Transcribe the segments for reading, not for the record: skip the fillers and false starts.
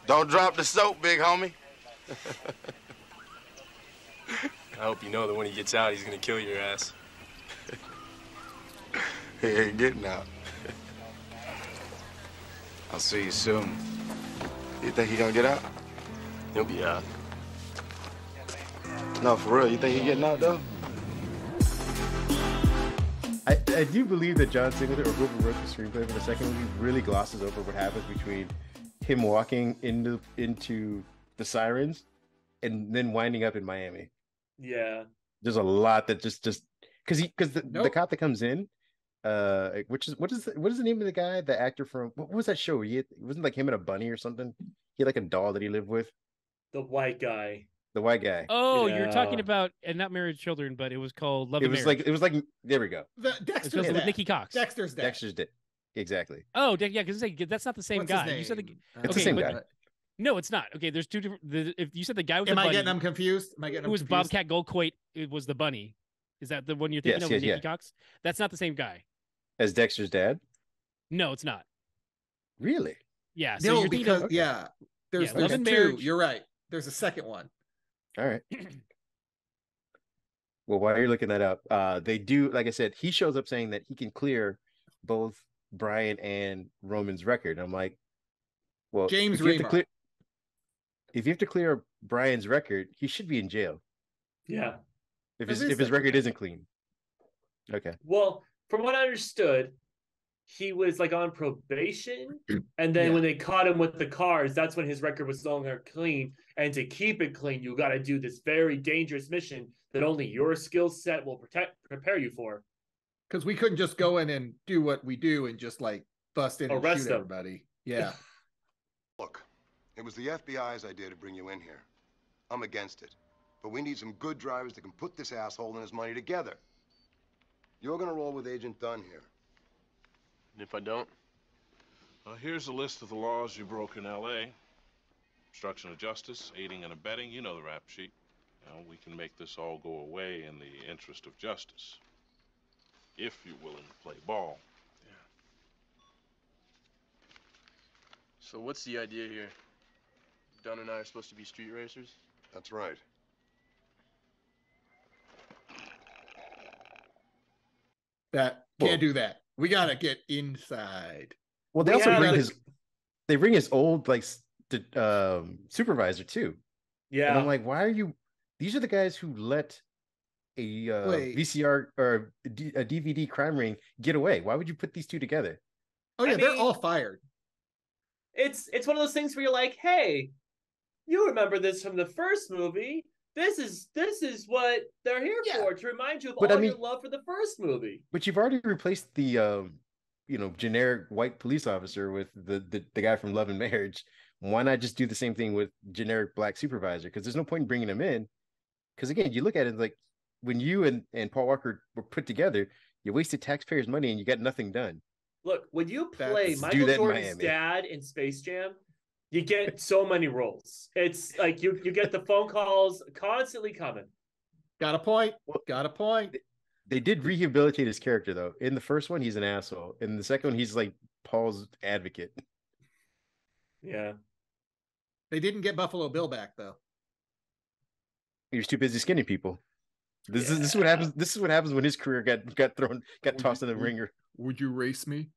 Don't drop the soap, big homie. I hope you know that when he gets out, he's gonna kill your ass. He ain't getting out. I'll see you soon. You think he gonna get out? He'll be out. No, for real. You think he getting out, though? I do believe that John Singleton, or whoever wrote the screenplay for the second movie, really glosses over what happens between him walking into the sirens and then winding up in Miami. Yeah. There's a lot that just because the cop that comes in, what is the name of the guy, the actor from what was that show? It wasn't like him and a bunny or something. He had like a doll that he lived with. The white guy. The white guy. Oh, you're talking about, and not Married with Children, but it was called Love and Marriage. It was like there we go. Dexter's with Nikki Cox. Dexter's dead. Dexter's dead. Exactly. Oh, yeah, because that's not the same What's guy. his name? You said it's the same guy. No, it's not. Okay, there's two different. If you said the guy with Am the I bunny, getting them confused? Am I getting them who was confused? Bobcat Goldthwait? It was the bunny. Is that the one you're thinking of? With Nikki Cox? That's not the same guy. As Dexter's dad? No, it's not. Really? Yeah. So No, you're because there's there's two. Marriage. You're right. There's a second one. All right. Well, while you're looking that up, they do, like I said, he shows up saying that he can clear both Brian and Roman's record. I'm like, well, James if you have to clear Brian's record, he should be in jail. Yeah. If his record isn't clean. Okay. Well, from what I understood, he was like on probation, and then when they caught him with the cars, that's when his record was no longer clean. And to keep it clean, you got to do this very dangerous mission that only your skill set will prepare you for. Because we couldn't just go in and do what we do and just like bust in and Arrest shoot them. everybody. Yeah. Look, it was the FBI's idea to bring you in here. I'm against it. But we need some good drivers that can put this asshole and his money together. You're gonna roll with Agent Dunn here. And if I don't? Here's a list of the laws you broke in L.A. Obstruction of justice, aiding and abetting, you know the rap sheet. We can make this all go away in the interest of justice. If you're willing to play ball. Yeah. So what's the idea here? Dunn and I are supposed to be street racers? That's right. Can't do that. We gotta get inside. Well, they also bring his old supervisor too. Yeah. And I'm like, why are you? These are the guys who let a VCR or a DVD crime ring get away. Why would you put these two together? Oh yeah, they're all fired. It's one of those things where you're like, hey, you remember this from the first movie. This is what they're here for, to remind you of all your love for the first movie. But you've already replaced the generic white police officer with the guy from Love and Marriage. Why not just do the same thing with generic black supervisor? Because there's no point in bringing him in. Because again, you look at it like when you and Paul Walker were put together, you wasted taxpayers' money and you got nothing done. Look, when you play Michael Jordan's dad in Space Jam, you get so many roles. It's like you get the phone calls constantly coming. Got a point. Got a point. They did rehabilitate his character though. In the first one, he's an asshole. In the second one, he's like Paul's advocate. Yeah. They didn't get Buffalo Bill back though. He was too busy skinning people. This is what happens. This is what happens when his career got tossed in the ringer. Would you race me?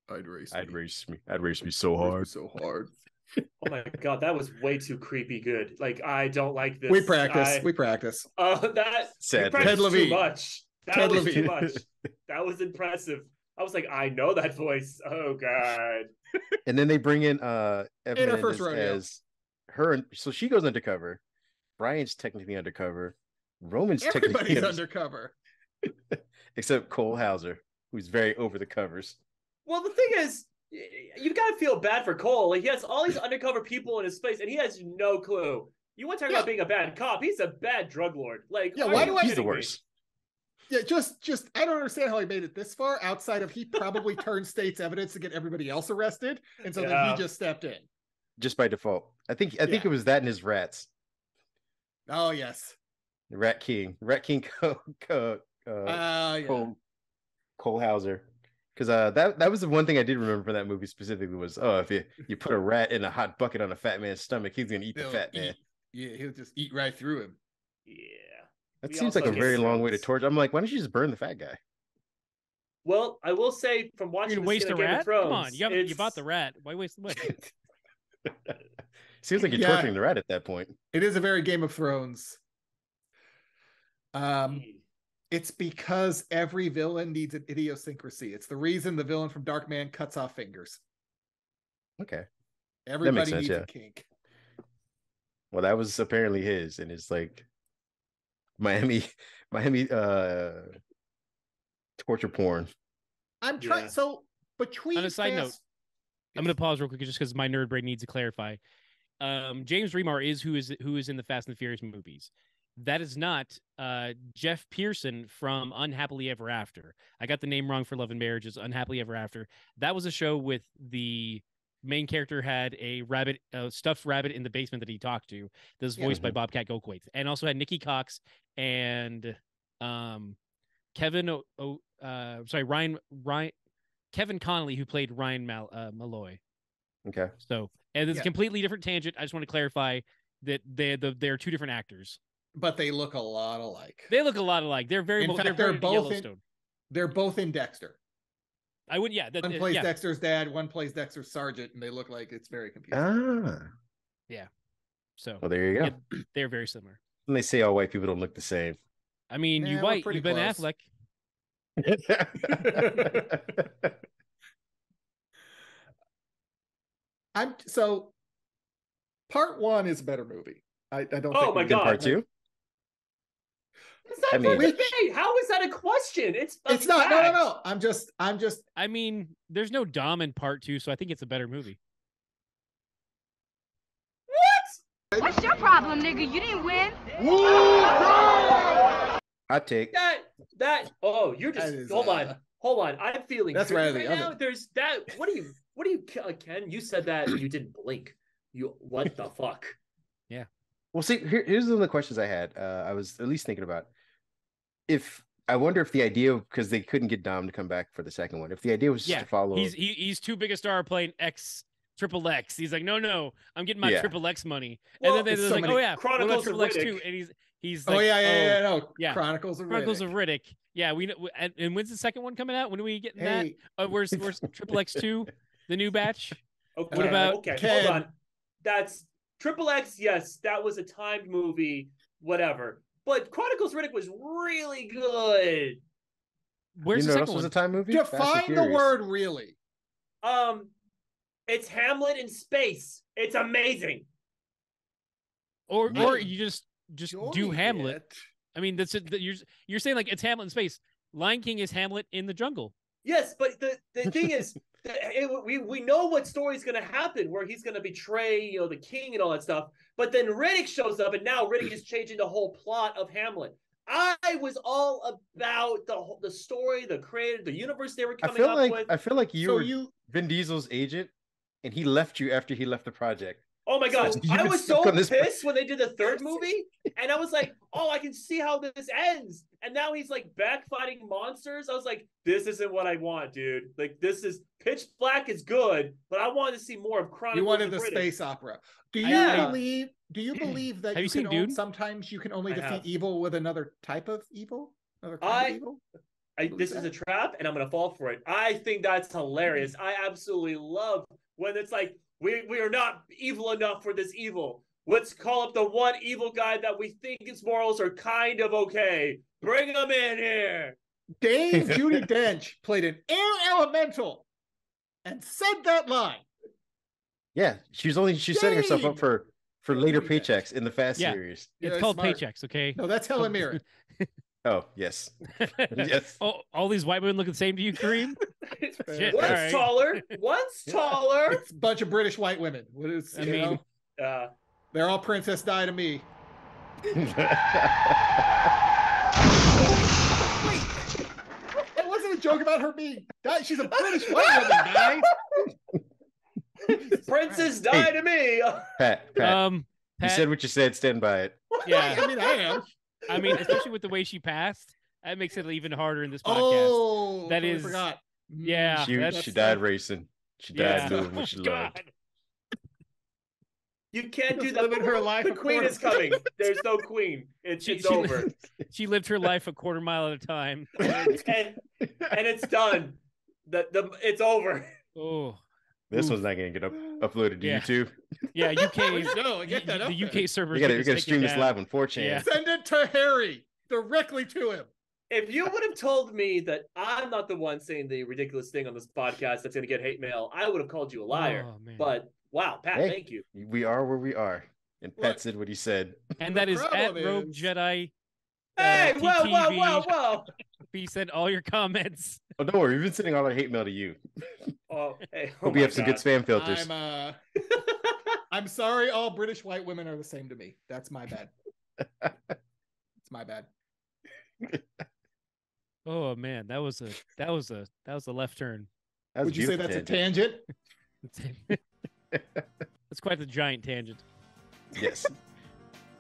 I'd race me so hard. So hard. Oh my god, that was way too creepy good. Like, I don't like this. We practice. That sad. Ted Levine. Too much. That was too much. That was impressive. I was like, I know that voice. Oh god. And then they bring in Evan her first rodeo. as her, so she goes undercover. Brian's technically undercover. Roman's Everybody's undercover. Except Cole Hauser, who's very over the covers. Well, the thing is, you got to feel bad for Cole. Like, he has all these undercover people in his place, and he has no clue. You want to talk about being a bad cop? He's a bad drug lord. Like, why do I? He's the worst. Yeah, just I don't understand how he made it this far. Outside of he probably turned state's evidence to get everybody else arrested, and so then he just stepped in just by default. I think it was that and his rats. Oh yes, Rat King, Cole Hauser. Because that was the one thing I did remember from that movie specifically was, if you put a rat in a hot bucket on a fat man's stomach, he's gonna eat the fat man. Yeah, he'll just eat right through him. Yeah. That seems like a very long way to torture. I'm like, why don't you just burn the fat guy? Well, I will say from watching the waste a Game rat. of Thrones, Come on, you bought the rat. Why waste the money? Seems like you're torturing the rat at that point. It is a very Game of Thrones. It's because every villain needs an idiosyncrasy. It's the reason the villain from Darkman cuts off fingers. Okay. Everybody needs a kink. Well, that was apparently his, and it's like Miami torture porn. I'm trying. So between on a side note, I'm going to pause real quick just because my nerd brain needs to clarify. James Remar is who is in the Fast and the Furious movies. That is not Jeff Pearson from Unhappily Ever After. I got the name wrong for Love and Marriage. It's Unhappily Ever After. That was a show with the main character had a rabbit, stuffed rabbit in the basement that he talked to. That was voiced by Bobcat Goldthwait, and also had Nikki Cox and Kevin Connolly, who played Ryan Malloy. Okay. So, and it's a completely different tangent. I just want to clarify that they're two different actors. But they look a lot alike. They look a lot alike. They're very. In fact, they're both Yellowstone. They're both in Dexter. I would, one plays Dexter's dad, one plays Dexter's sergeant, and they look like it's very confusing. Yeah. So. Well, there you go. Yeah, they're very similar. And they say all white people don't look the same. I mean, you white, you've been Affleck. Part one is a better movie. I don't. Oh my god! Part two. It's not debate. How is that a question? It's not. No. I'm just. I mean, there's no Dom in part two, so I think it's a better movie. What? What's your problem, nigga? You didn't win. I take that. Oh, you're just hold on. I'm feeling that's right now. There's that. What do you, Ken? You said that and you didn't blink. What the fuck? Yeah. Well, see, here's one of the questions I had. I was at least thinking about I wonder if the idea, because they couldn't get Dom to come back for the second one, if the idea was just to follow. He's too big a star playing XXX. He's like, no, I'm getting my XXX money. Well, and then they're like, oh yeah, Chronicles of Riddick. too, and he's like, Chronicles of Riddick. Yeah, we know. And when's the second one coming out? When are we getting that? Where's XXX2, the new batch? Okay. What about? Okay, hold on. That's XXX. Yes, that was a timed movie. Whatever. But Chronicles of Riddick was really good. Where's the second one? Was a time movie? Define the word really. It's Hamlet in space. It's amazing. Or you just do Hamlet. I mean, that's it. You're saying like it's Hamlet in space. Lion King is Hamlet in the jungle. Yes, but the thing is, we know what story's going to happen, where he's going to betray, the king and all that stuff. But then Riddick shows up, and now Riddick is changing the whole plot of Hamlet. I was all about the story, the creative, the universe they were coming up with. I feel like you were Vin Diesel's agent, and he left you after he left the project. Oh my God. I was so pissed when they did the third movie. And I was like, oh, I can see how this ends. And now he's like back fighting monsters. I was like, this isn't what I want, dude. Like, this is Pitch Black is good, but I wanted to see more of Chronicles. You wanted the space opera. Do you believe that sometimes you can only defeat evil with another type of evil? Another kind of evil? This is a trap, and I'm going to fall for it. I think that's hilarious. I absolutely love when it's like, we are not evil enough for this evil. Let's call up the one evil guy that we think his morals are kind of okay. Bring him in here. Dame Judi Dench played an air elemental and said that line. Yeah, she's setting herself up for later paychecks in the Fast series. It's called paychecks, okay? No, that's Helen Mirren. Oh, yes. Yes. Oh, all these white women look the same to you, Kareem? Shit, one's taller. One's taller. It's a bunch of British white women. They're all Princess Di to me. Wait, that wasn't a joke about her being Di. She's a British white woman, guys. Princess Di to me. Pat, you said what you said. Stand by it. Yeah, I am. I mean, especially with the way she passed, that makes it even harder in this podcast. Oh, that is. Forgot. Yeah, She died racing. She died doing what she loved. You can't do Just that. living her life The a queen quarter- is coming. There's no queen. It's over. She lived her life a quarter mile at a time. and it's done. It's over. Oh, This one's not gonna get uploaded to Yeah. YouTube. Yeah, UK. No, get that up the there. UK servers. We gotta take stream it this down. live on 4chan. Yeah. Send it to Harry directly to him. If you would have told me that I'm not the one saying the ridiculous thing on this podcast that's going to get hate mail, I would have called you a liar. Oh, man. But wow, Pat, Hey. thank you. We are where we are. And Pat Look. said what he said. And The that is at problem Rogue is- Jedi. Hey, whoa, TTV. whoa. He sent all your comments. Oh, don't worry. We've been sending all our hate mail to you. Oh, hey, Hope we have some good spam filters. I'm sorry, all British white women are the same to me. That's my bad. It's my bad. Oh man, that was a left turn. That was Would you say beautiful that's a tangent? That's quite the giant tangent. Yes.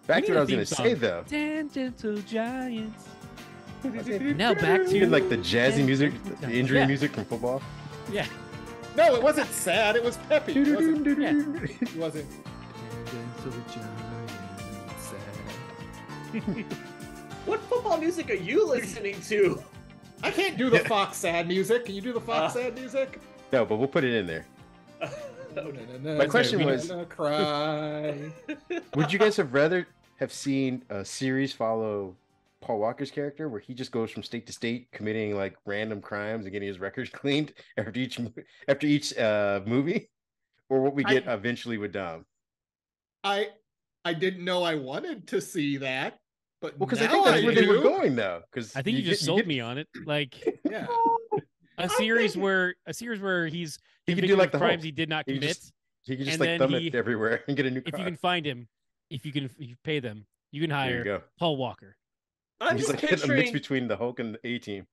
Back to what I was going to say, though. Tangential giants. Now back to Even like the jazzy music, the injury Yeah. music from football. Yeah. No, it wasn't sad. It was peppy. It wasn't. It wasn't. What football music are you listening to? I can't do the Fox sad music. Can you do the Fox sad music? No, but we'll put it in there. My question was, cry. would you guys have rather have seen a series follow Paul Walker's character, where he just goes from state to state committing like random crimes and getting his records cleaned after each movie, or what we get eventually with Dom? I didn't know I wanted to see that, but Well, because I now think that's where they were do. going though. Because I think you just sold me on it. Like Yeah. a series where he's He could convicted do like of the crimes Hulk. he did not He could commit. he could just and like then thumb he- it everywhere and get a new car. If you can find him, if you pay them, you can There you hire go. Paul Walker. I'm He's just like a mix picturing between the Hulk and the A-Team.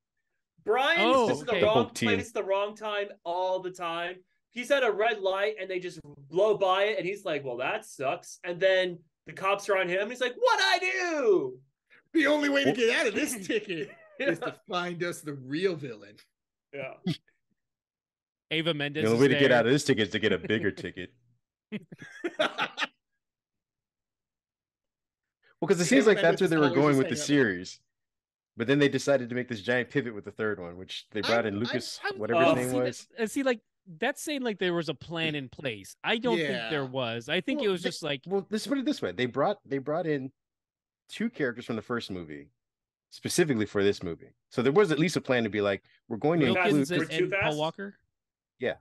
Brian's Oh, just in okay. the wrong Hulk team. place, the wrong time, all the time. He's at a red light and they just blow by it, and he's like, "Well, that sucks." And then the cops are on him. And he's like, "What'd I do?" The only way to get out of this ticket is to find us the real villain. Yeah. Ava Mendes. The only is way to get there. out of this ticket is to get a bigger ticket. Well, because it seems like that's where they were going with the series. But then they decided to make this giant pivot with the third one, which they brought in Lucas, whatever his name see was. See, like that's saying like there was a plan in place. I don't think there Yeah. was. I think Well, it was just like Well, let's put it this way: they brought in two characters from the first movie, specifically for this movie. So there was at least a plan to be like, we're going to Wilkins include, and Paul Walker. yeah,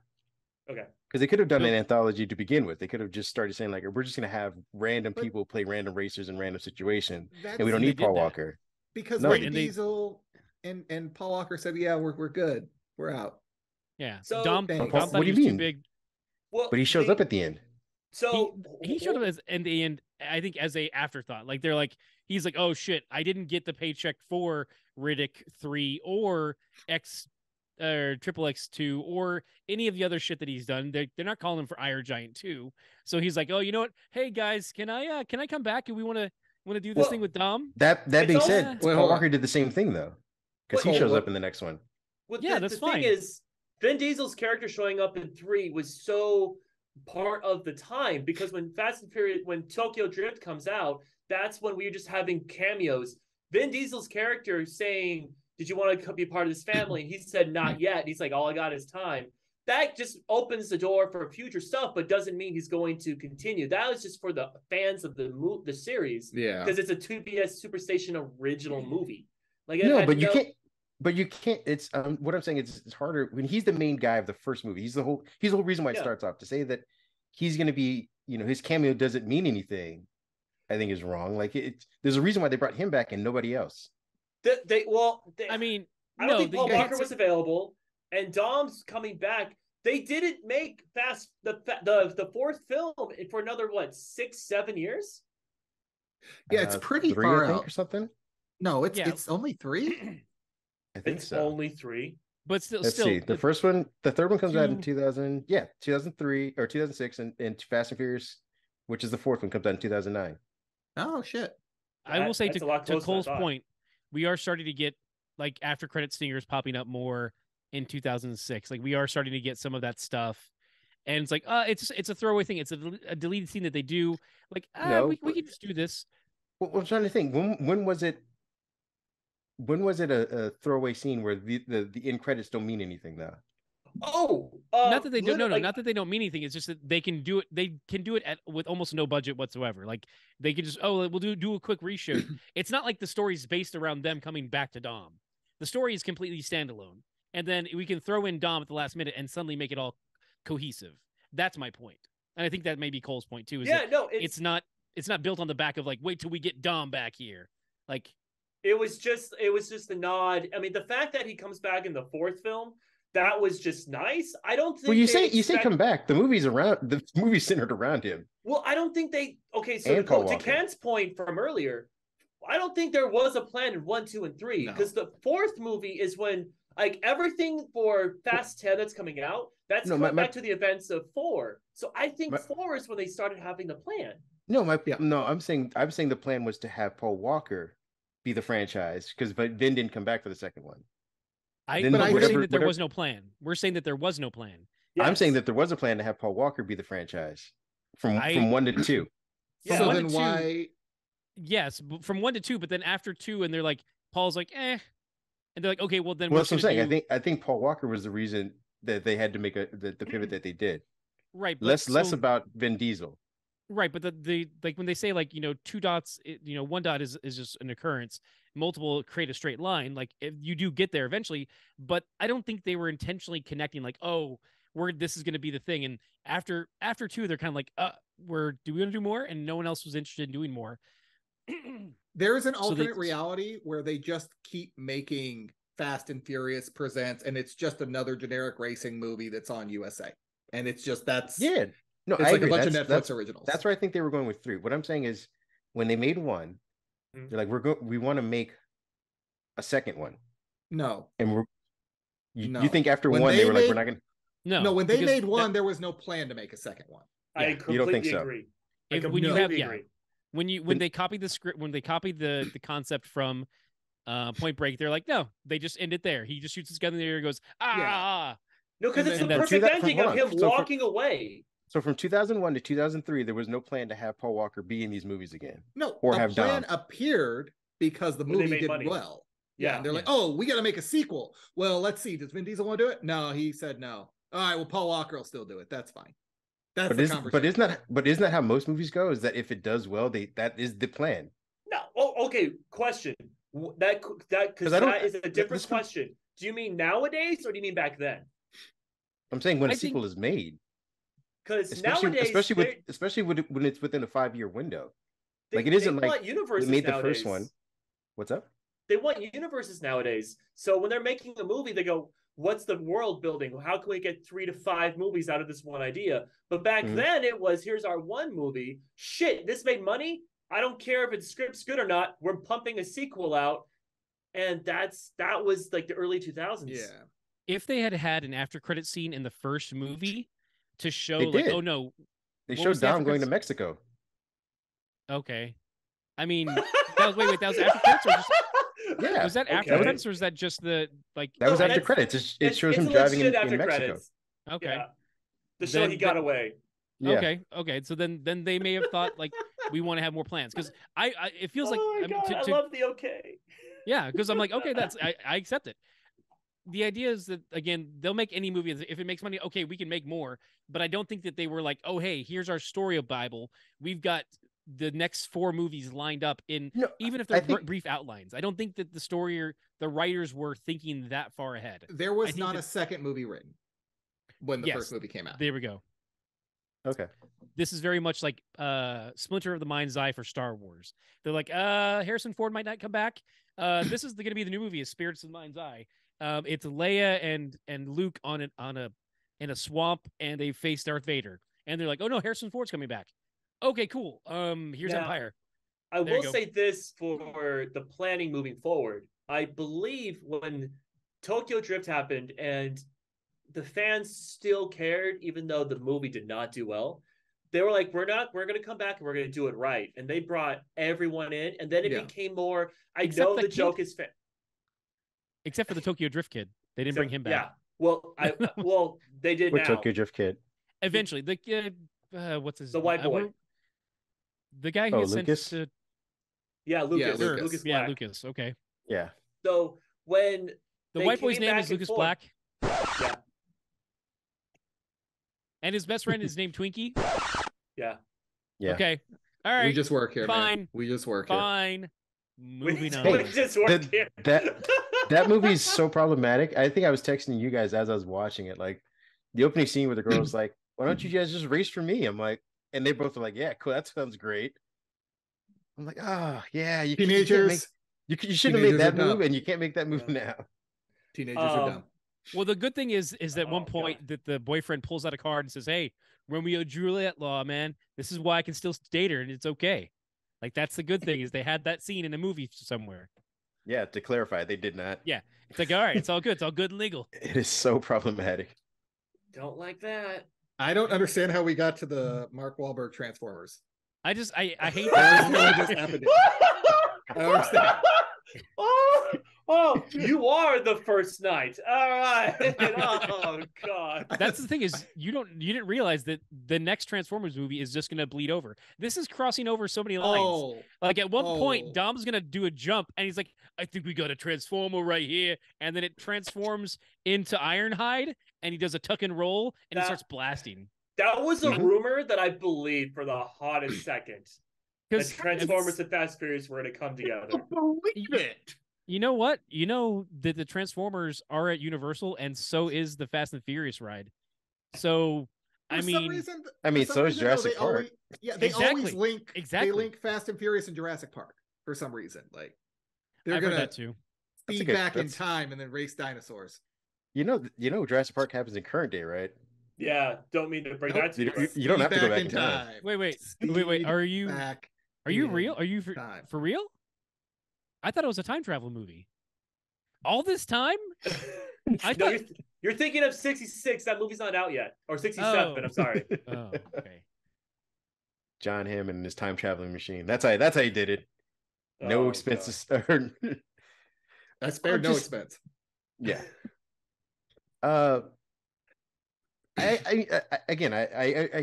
Okay. because they could have done an Nope. anthology to begin with. They could have just started saying like, we're just going to have random But- people play random racers in random situations, That's and we don't they need did Paul that. Walker. because No, Vin and they- Diesel and Paul Walker said, "Yeah, we're good. We're out." Yeah. So- Dom Thanks. thought What he do was you too mean? big. Well, But he shows up at the end. So He showed up as in the end. I think as a afterthought. Like they're like he's like, oh shit, I didn't get the paycheck for Riddick 3 or X or Triple X2 or any of the other shit that he's done. They're not calling him for Iron Giant 2. So he's like, oh, you know what? Hey guys, can I come back and we want to do this Well, thing with Dom? That It's being also- said, Wait, Paul hold on. Walker did the same thing though, because he Wait, shows hold up on. in the next one. Well, Yeah, the that's thing fine. is, Vin Diesel's character showing up in 3 was so part of the time, because when Fast and Furious, when Tokyo Drift comes out, that's when we were just having cameos. Vin Diesel's character saying, "Did you want to be part of this family?" He said, "Not yet." And he's like, "All I got is time." That just opens the door for future stuff, but doesn't mean he's going to continue. That was just for the fans of the series, Yeah. because it's a 2BS Superstation original movie. Like, it No, had but you no- can't. But you can't. It's what I'm saying is it's harder when he's the main guy of the first movie. He's the whole reason why it Yeah. starts off. To say that he's going to be, his cameo doesn't mean anything, I think is wrong. Like there's a reason why they brought him back and nobody else. I mean, I don't no, think Paul you can't Walker say- was available, and Dom's coming back. They didn't make the fourth film for another 6-7 years. Yeah, it's pretty 3, far I think, out. or something. No, it's Yeah. it's only 3. I think It's so. only 3. but still, Let's see. The first one, the third one comes out in 2 2000. Yeah, 2003 or 2006, and Fast and Furious, which is the fourth one, comes out in 2009. Oh shit. I will say That's to a lot closer than I Cole's thought. point, we are starting to get like after credit stingers popping up more. in 2006. Like we are starting to get some of that stuff, and it's like, it's a throwaway thing. It's a deleted scene that they do. Like, No, we can just do this. well, I'm trying to think. When was it? When was it a throwaway scene where the end credits don't mean anything though? Oh, not that they don't. No, like, not that they don't mean anything. It's just that they can do it. They can do it with almost no budget whatsoever. Like they can just, we'll do a quick reshoot. It's not like the story's based around them coming back to Dom. The story is completely standalone, and then we can throw in Dom at the last minute and suddenly make it all cohesive. That's my point, and I think that may be Cole's point too. Is it's not built on the back of like, wait till we get Dom back here. Like it was just a nod. I mean, the fact that he comes back in the fourth film, that was just nice. I don't think. Well, you say come back. The movie's centered around him. Well, I don't think they. Okay, so to Ken's point from earlier, I don't think there was a plan in 1, 2, and 3 because the fourth movie is when like everything for Fast 10 that's coming out. That's going back to the events of 4. So I think 4 is when they started having the plan. I'm saying the plan was to have Paul Walker be the franchise because Ben didn't come back for the second one. We're saying that there was no plan. We're saying that there was no plan. Yes. I'm saying that there was a plan to have Paul Walker be the franchise from 1 to 2. Yeah, so then why? Yes, from 1 to 2, but then after 2, and they're like, Paul's like, and they're like, okay, well then. Well, that's what I'm saying. I think Paul Walker was the reason that they had to make the pivot that they did. Right. Less about Vin Diesel. Right, but the like when they say like 2 dots, 1 dot is just an occurrence. Multiple create a straight line. Like if you do get there eventually, but I don't think they were intentionally connecting. Like, this is going to be the thing. And after 2, they're kind of like, do we want to do more? And no one else was interested in doing more. There is an alternate reality where they just keep making Fast and Furious Presents, and it's just another generic racing movie that's on USA, and it's just No, it's I like agree. a bunch of Netflix originals. That's where I think they were going with 3. What I'm saying is, when they made 1, they're like, we want to make a second one. No, and you think after 1 they were like, we're not going to. No, when they made 1, there was no plan to make a second one. I completely agree. When they copied the script, when they copied the concept from Point Break, they're like, no, they just end it there. He just shoots his gun in the air and goes, No, because it's the perfect ending of him walking away. So from 2001 to 2003, there was no plan to have Paul Walker be in these movies again. No, or a plan appeared because the movie did money. Well. Yeah, and they're like, we got to make a sequel. Well, let's see. Does Vin Diesel want to do it? No, he said no. All right, well, Paul Walker will still do it. That's fine. That's the conversation. But isn't that how most movies go? Is that if it does well, that is the plan? No. Oh, okay. Question. That is a different question. Do you mean nowadays or do you mean back then? I'm saying when a sequel is made. Because nowadays, especially when it's within a 5-year window, like it isn't like they made the first one. What's up? They want universes nowadays. So when they're making a movie, they go, "What's the world building? How can we get 3 to 5 movies out of this one idea?" But back then, it was, "Here's our one movie. Shit, this made money. I don't care if its script's good or not. We're pumping a sequel out." And that was like the early 2000s. Yeah. If they had an after credit scene in the first movie to show like, oh no, they showed Dom going to Mexico. Okay, I mean, that was after credits or just was that after credits or is that just the like that was after credits? It shows him driving in Mexico. Credits. Okay, yeah. The show he got away. Yeah. Okay. So then they may have thought like we want to have more plans because it feels like I love the okay. Yeah, because I'm like, okay, I accept it. The idea is that, again, they'll make any movie. If it makes money, okay, we can make more. But I don't think that they were like, oh, hey, here's our story of Bible. We've got the next 4 movies lined up even if they're brief outlines. I don't think that the story or the writers were thinking that far ahead. There was not a second movie written when the first movie came out. There we go. Okay. This is very much like Splinter of the Mind's Eye for Star Wars. They're like, Harrison Ford might not come back. This is going to be the new movie, is Spirits of the Mind's Eye. It's Leia and Luke in a swamp, and they face Darth Vader. And they're like, oh no, Harrison Ford's coming back. Okay, cool. Here's Empire. I will say this for the planning moving forward. I believe when Tokyo Drift happened and the fans still cared, even though the movie did not do well, they were like, we're going to come back and we're going to do it right. And they brought everyone in, and then it became more, I know the joke is except for the Tokyo Drift kid. They didn't bring him back. Well, they did With now. Tokyo Drift Kid. Eventually, what's his The white boy. The guy who sent Lucas? to Yeah, Lucas. Yeah, Lucas yeah, Black. Lucas. Okay. Yeah. So when The they white boy's came name back is and Lucas forth- Black, Yeah, and his best friend is named Twinkie. yeah. Yeah. Okay. All right. We just work here, Fine. man. We just work here. Fine. Moving on. We just worked here. That movie is so problematic. I think I was texting you guys as I was watching it. Like the opening scene where the girl's like, "Why don't you guys just race for me?" I'm like, and they both are like, "Yeah, cool. That sounds great." I'm like, "Oh yeah, you Teenagers. you shouldn't have made that Teenagers are move, dumb. and you can't make that move now." Teenagers are dumb. Well, the good thing is that one Oh, point that the boyfriend pulls out a card and says, "Hey, Romeo Juliet law, man. This is why I can still date her, and it's okay." Like that's the good thing is they had that scene in a movie somewhere. Yeah, to clarify, they did not. Yeah, it's like all right, it's all good, it's all good and legal. It is so problematic. Don't like that. I don't understand how we got to the Mark Wahlberg Transformers. I hate Where's none that. of this happening? I don't understand. Oh, you are the first night. All right. Oh God. That's the thing is you didn't realize that the next Transformers movie is just gonna bleed over. This is crossing over so many lines. Oh, Like at one point, Dom's gonna do a jump, and he's like, "I think we got a Transformer right here," and then it transforms into Ironhide, and he does a tuck and roll, and he starts blasting. That was a rumor that I believed for the hottest second. That Transformers and Fast Furious were going to come together. believe it. You know what? You know that the Transformers are at Universal, and so is the Fast and Furious ride. So, For some reason, so is Jurassic Park. Always, they always link. Exactly. They link Fast and Furious and Jurassic Park for some reason. Like they're I've gonna heard that too. speed back in time and then race dinosaurs. You know, Jurassic Park happens in current day, right? Yeah, don't mean to bring that to you don't have to go back in time. Wait. Are you real? Are you for real? I thought it was a time travel movie. All this time? I thought you're thinking of 66. That movie's not out yet, or 67. I'm sorry. Oh, okay. John Hammond and his time traveling machine. That's how he did it. No expenses. I spared no expense. Yeah. I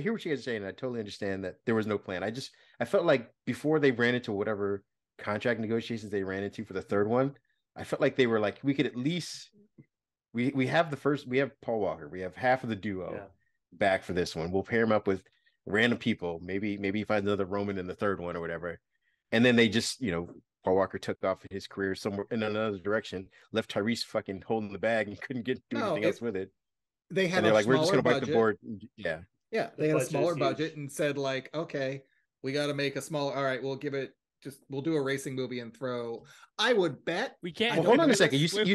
hear what you guys are saying. And I totally understand that there was no plan. I felt like before they ran into whatever contract negotiations they ran into for the third one, I felt like they were like, we could at least we have Paul Walker, we have half of the duo back for this one. We'll pair him up with random people. Maybe he finds another Roman in the third one or whatever. And then they just, Paul Walker took off his career somewhere in another direction, left Tyrese fucking holding the bag and couldn't do anything else with it. They had they're like, we're just gonna wipe the board. Yeah. They had a smaller budget and said like, okay, we got to make a smaller. All right, we'll do a racing movie and throw. I would bet we can't. Well, hold on a second. You said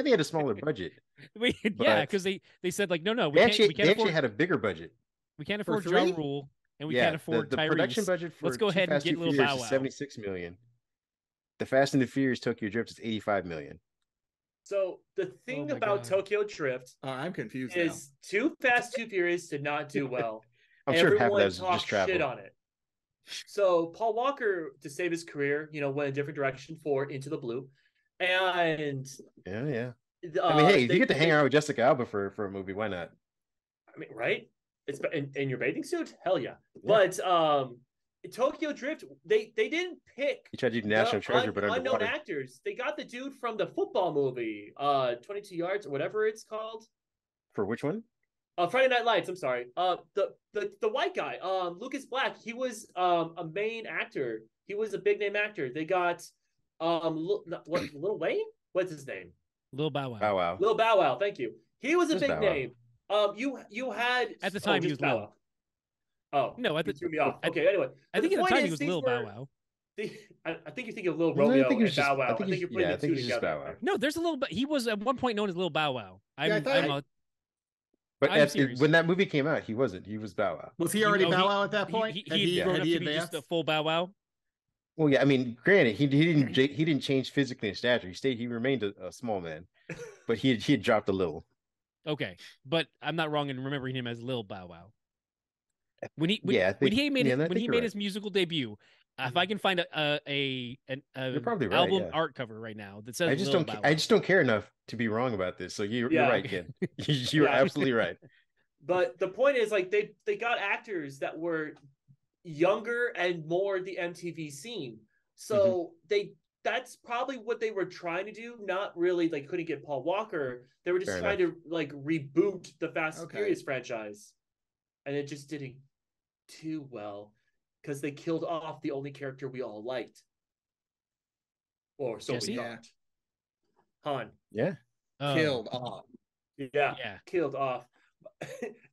they had a smaller budget. Because they said like, no, they actually had a bigger budget. We can't afford Ja Rule, and we can't afford the Tyrese. Production budget for Let's go ahead and get a little Bow Wow. 76 million. The Fast and the Furious Tokyo Drift is 85 million. So the thing about Tokyo Drift, I'm confused. Is Too Fast, Too Furious did not do well. I'm sure half of that Everyone is talked just travel. shit on it. So Paul Walker, to save his career, went a different direction for Into the Blue, and yeah. I mean, hey, if you get to hang out with Jessica Alba for a movie, why not? I mean, right? It's in your bathing suit, hell yeah. But Tokyo Drift, they didn't pick. You tried to do National Treasure, but unknown underwater. actors. They got the dude from the football movie, 22 Yards or whatever it's called. For which one? Friday Night Lights. I'm sorry. The white guy, Lucas Black. He was a main actor. He was a big name actor. They got Lil Wayne. What's his name? Lil Bow Wow. Bow Wow. Lil Bow Wow. Thank you. He was a Just big Bow Wow. name. You had At the time he was Bow Lil. Wow. Oh No, you threw me off. Okay, anyway. I think at the point time he is was these Lil were- Bow Wow. I think you're thinking of Lil No, I Romeo think he and was just- Bow Wow. I think he's- you're putting yeah, I the think two he's just together. Bow Wow. No, there's a little. He was at one point known as Lil Bow Wow. But I'm serious. when that movie came out, he wasn't. He was Bow Wow. Was he already Bow Wow at that point? He had grown up to be just a full Bow Wow. Well, yeah. I mean, granted, he didn't change physically in stature. He remained a small man, but he had dropped a little. Okay, but I'm not wrong in remembering him as Lil Bow Wow. When he I think made you're his musical debut, If I can find an You're probably right, album yeah. art cover right now that says I just Lil don't. Bow I Wow. just don't care enough to be wrong about this. So you're Yeah. right, Ken. You're absolutely right. But the point is, like, they got actors that were younger and more the MTV scene. So that's probably what they were trying to do. Not really, like, couldn't get Paul Walker. They were just Fair trying to like reboot the Fast and Okay. Furious franchise, and it just didn't too well because they killed off the only character we all liked, or so Jesse? we thought. Han. Yeah. Killed off. Yeah, killed off.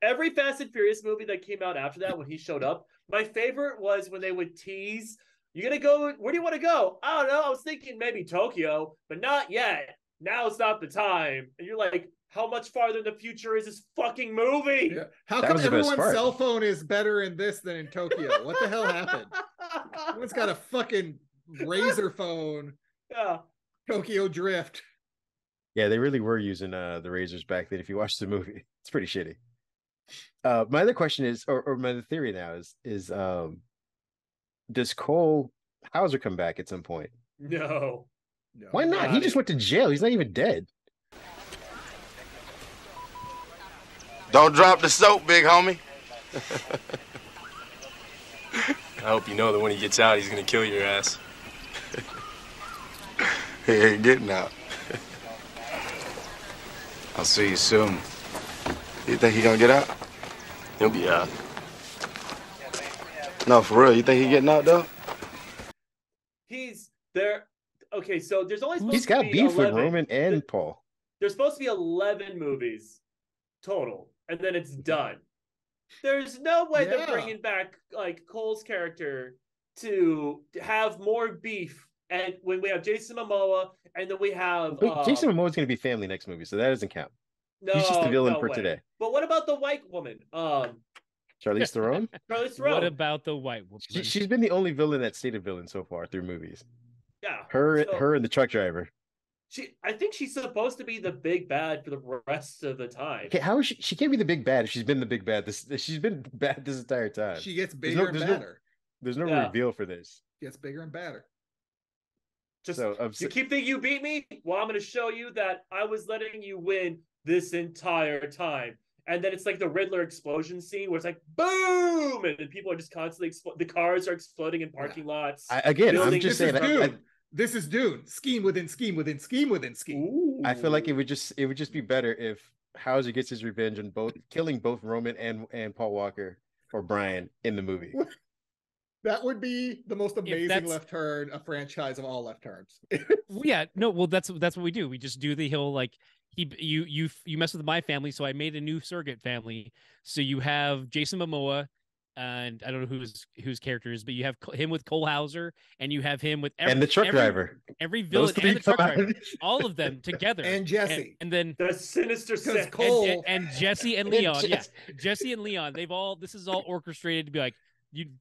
Every Fast and Furious movie that came out after that, when he showed up, my favorite was when they would tease, "You gonna go? Where do you want to go?" "I don't know. I was thinking maybe Tokyo, but not yet. Now's not the time." And you're like, how much farther in the future is this fucking movie? Yeah. How That come was the best everyone's part. cell phone is better in this than in Tokyo? What the hell happened? Everyone's got a fucking razor phone. Yeah. Tokyo Drift. Yeah, they really were using the razors back then. If you watch the movie, it's pretty shitty. My other question is, or my other theory now is does Cole Hauser come back at some point? No. Why not? He just went to jail. He's not even dead. Don't drop the soap, big homie. I hope you know that when he gets out, he's gonna kill your ass. He ain't getting out. I'll see you soon. You think he gonna get out? He'll be out. No, for real. You think he getting out though? He's there. Okay, so there's only supposed He's got to be beef 11. with Roman and Paul. There's supposed to be 11 movies total, and then it's done. There's no way they're bringing back like Cole's character to have more beef. And when we have Jason Momoa, and then we have Wait, Jason Momoa's going to be family next movie, so that doesn't count. He's just the villain for way. today. But what about the white woman? Charlize Theron? Charlize Theron. What about the white woman? She's been the only villain that stayed a villain so far through movies. Yeah. Her and the truck driver. I think she's supposed to be the big bad for the rest of the time. Okay, how is she can't be the big bad if she's been the big bad. She's been bad this entire time. She gets bigger and badder. There's no reveal for this. Gets bigger and badder. Just you keep thinking you beat me? Well, I'm going to show you that I was letting you win this entire time. And then it's like the Riddler explosion scene where it's like boom, and then people are just constantly the cars are exploding in parking lots. I'm just saying. This is Dune. Scheme within scheme within scheme within scheme. Ooh. I feel like it would just be better if Hauser gets his revenge on killing both Roman and Paul Walker or Brian in the movie. That would be the most amazing left turn, a franchise of all left turns. Yeah, no, well, that's what we do. We just do the whole like you mess with my family, so I made a new surrogate family. So you have Jason Momoa, and I don't know whose character is, but you have him with Cole Hauser, and you have him with and the truck driver, every villain, and the truck driver, all of them together, and Jesse, and then the Sinister Six, Cole and Jesse and Leon, Jesse and Leon. This is all orchestrated to be like.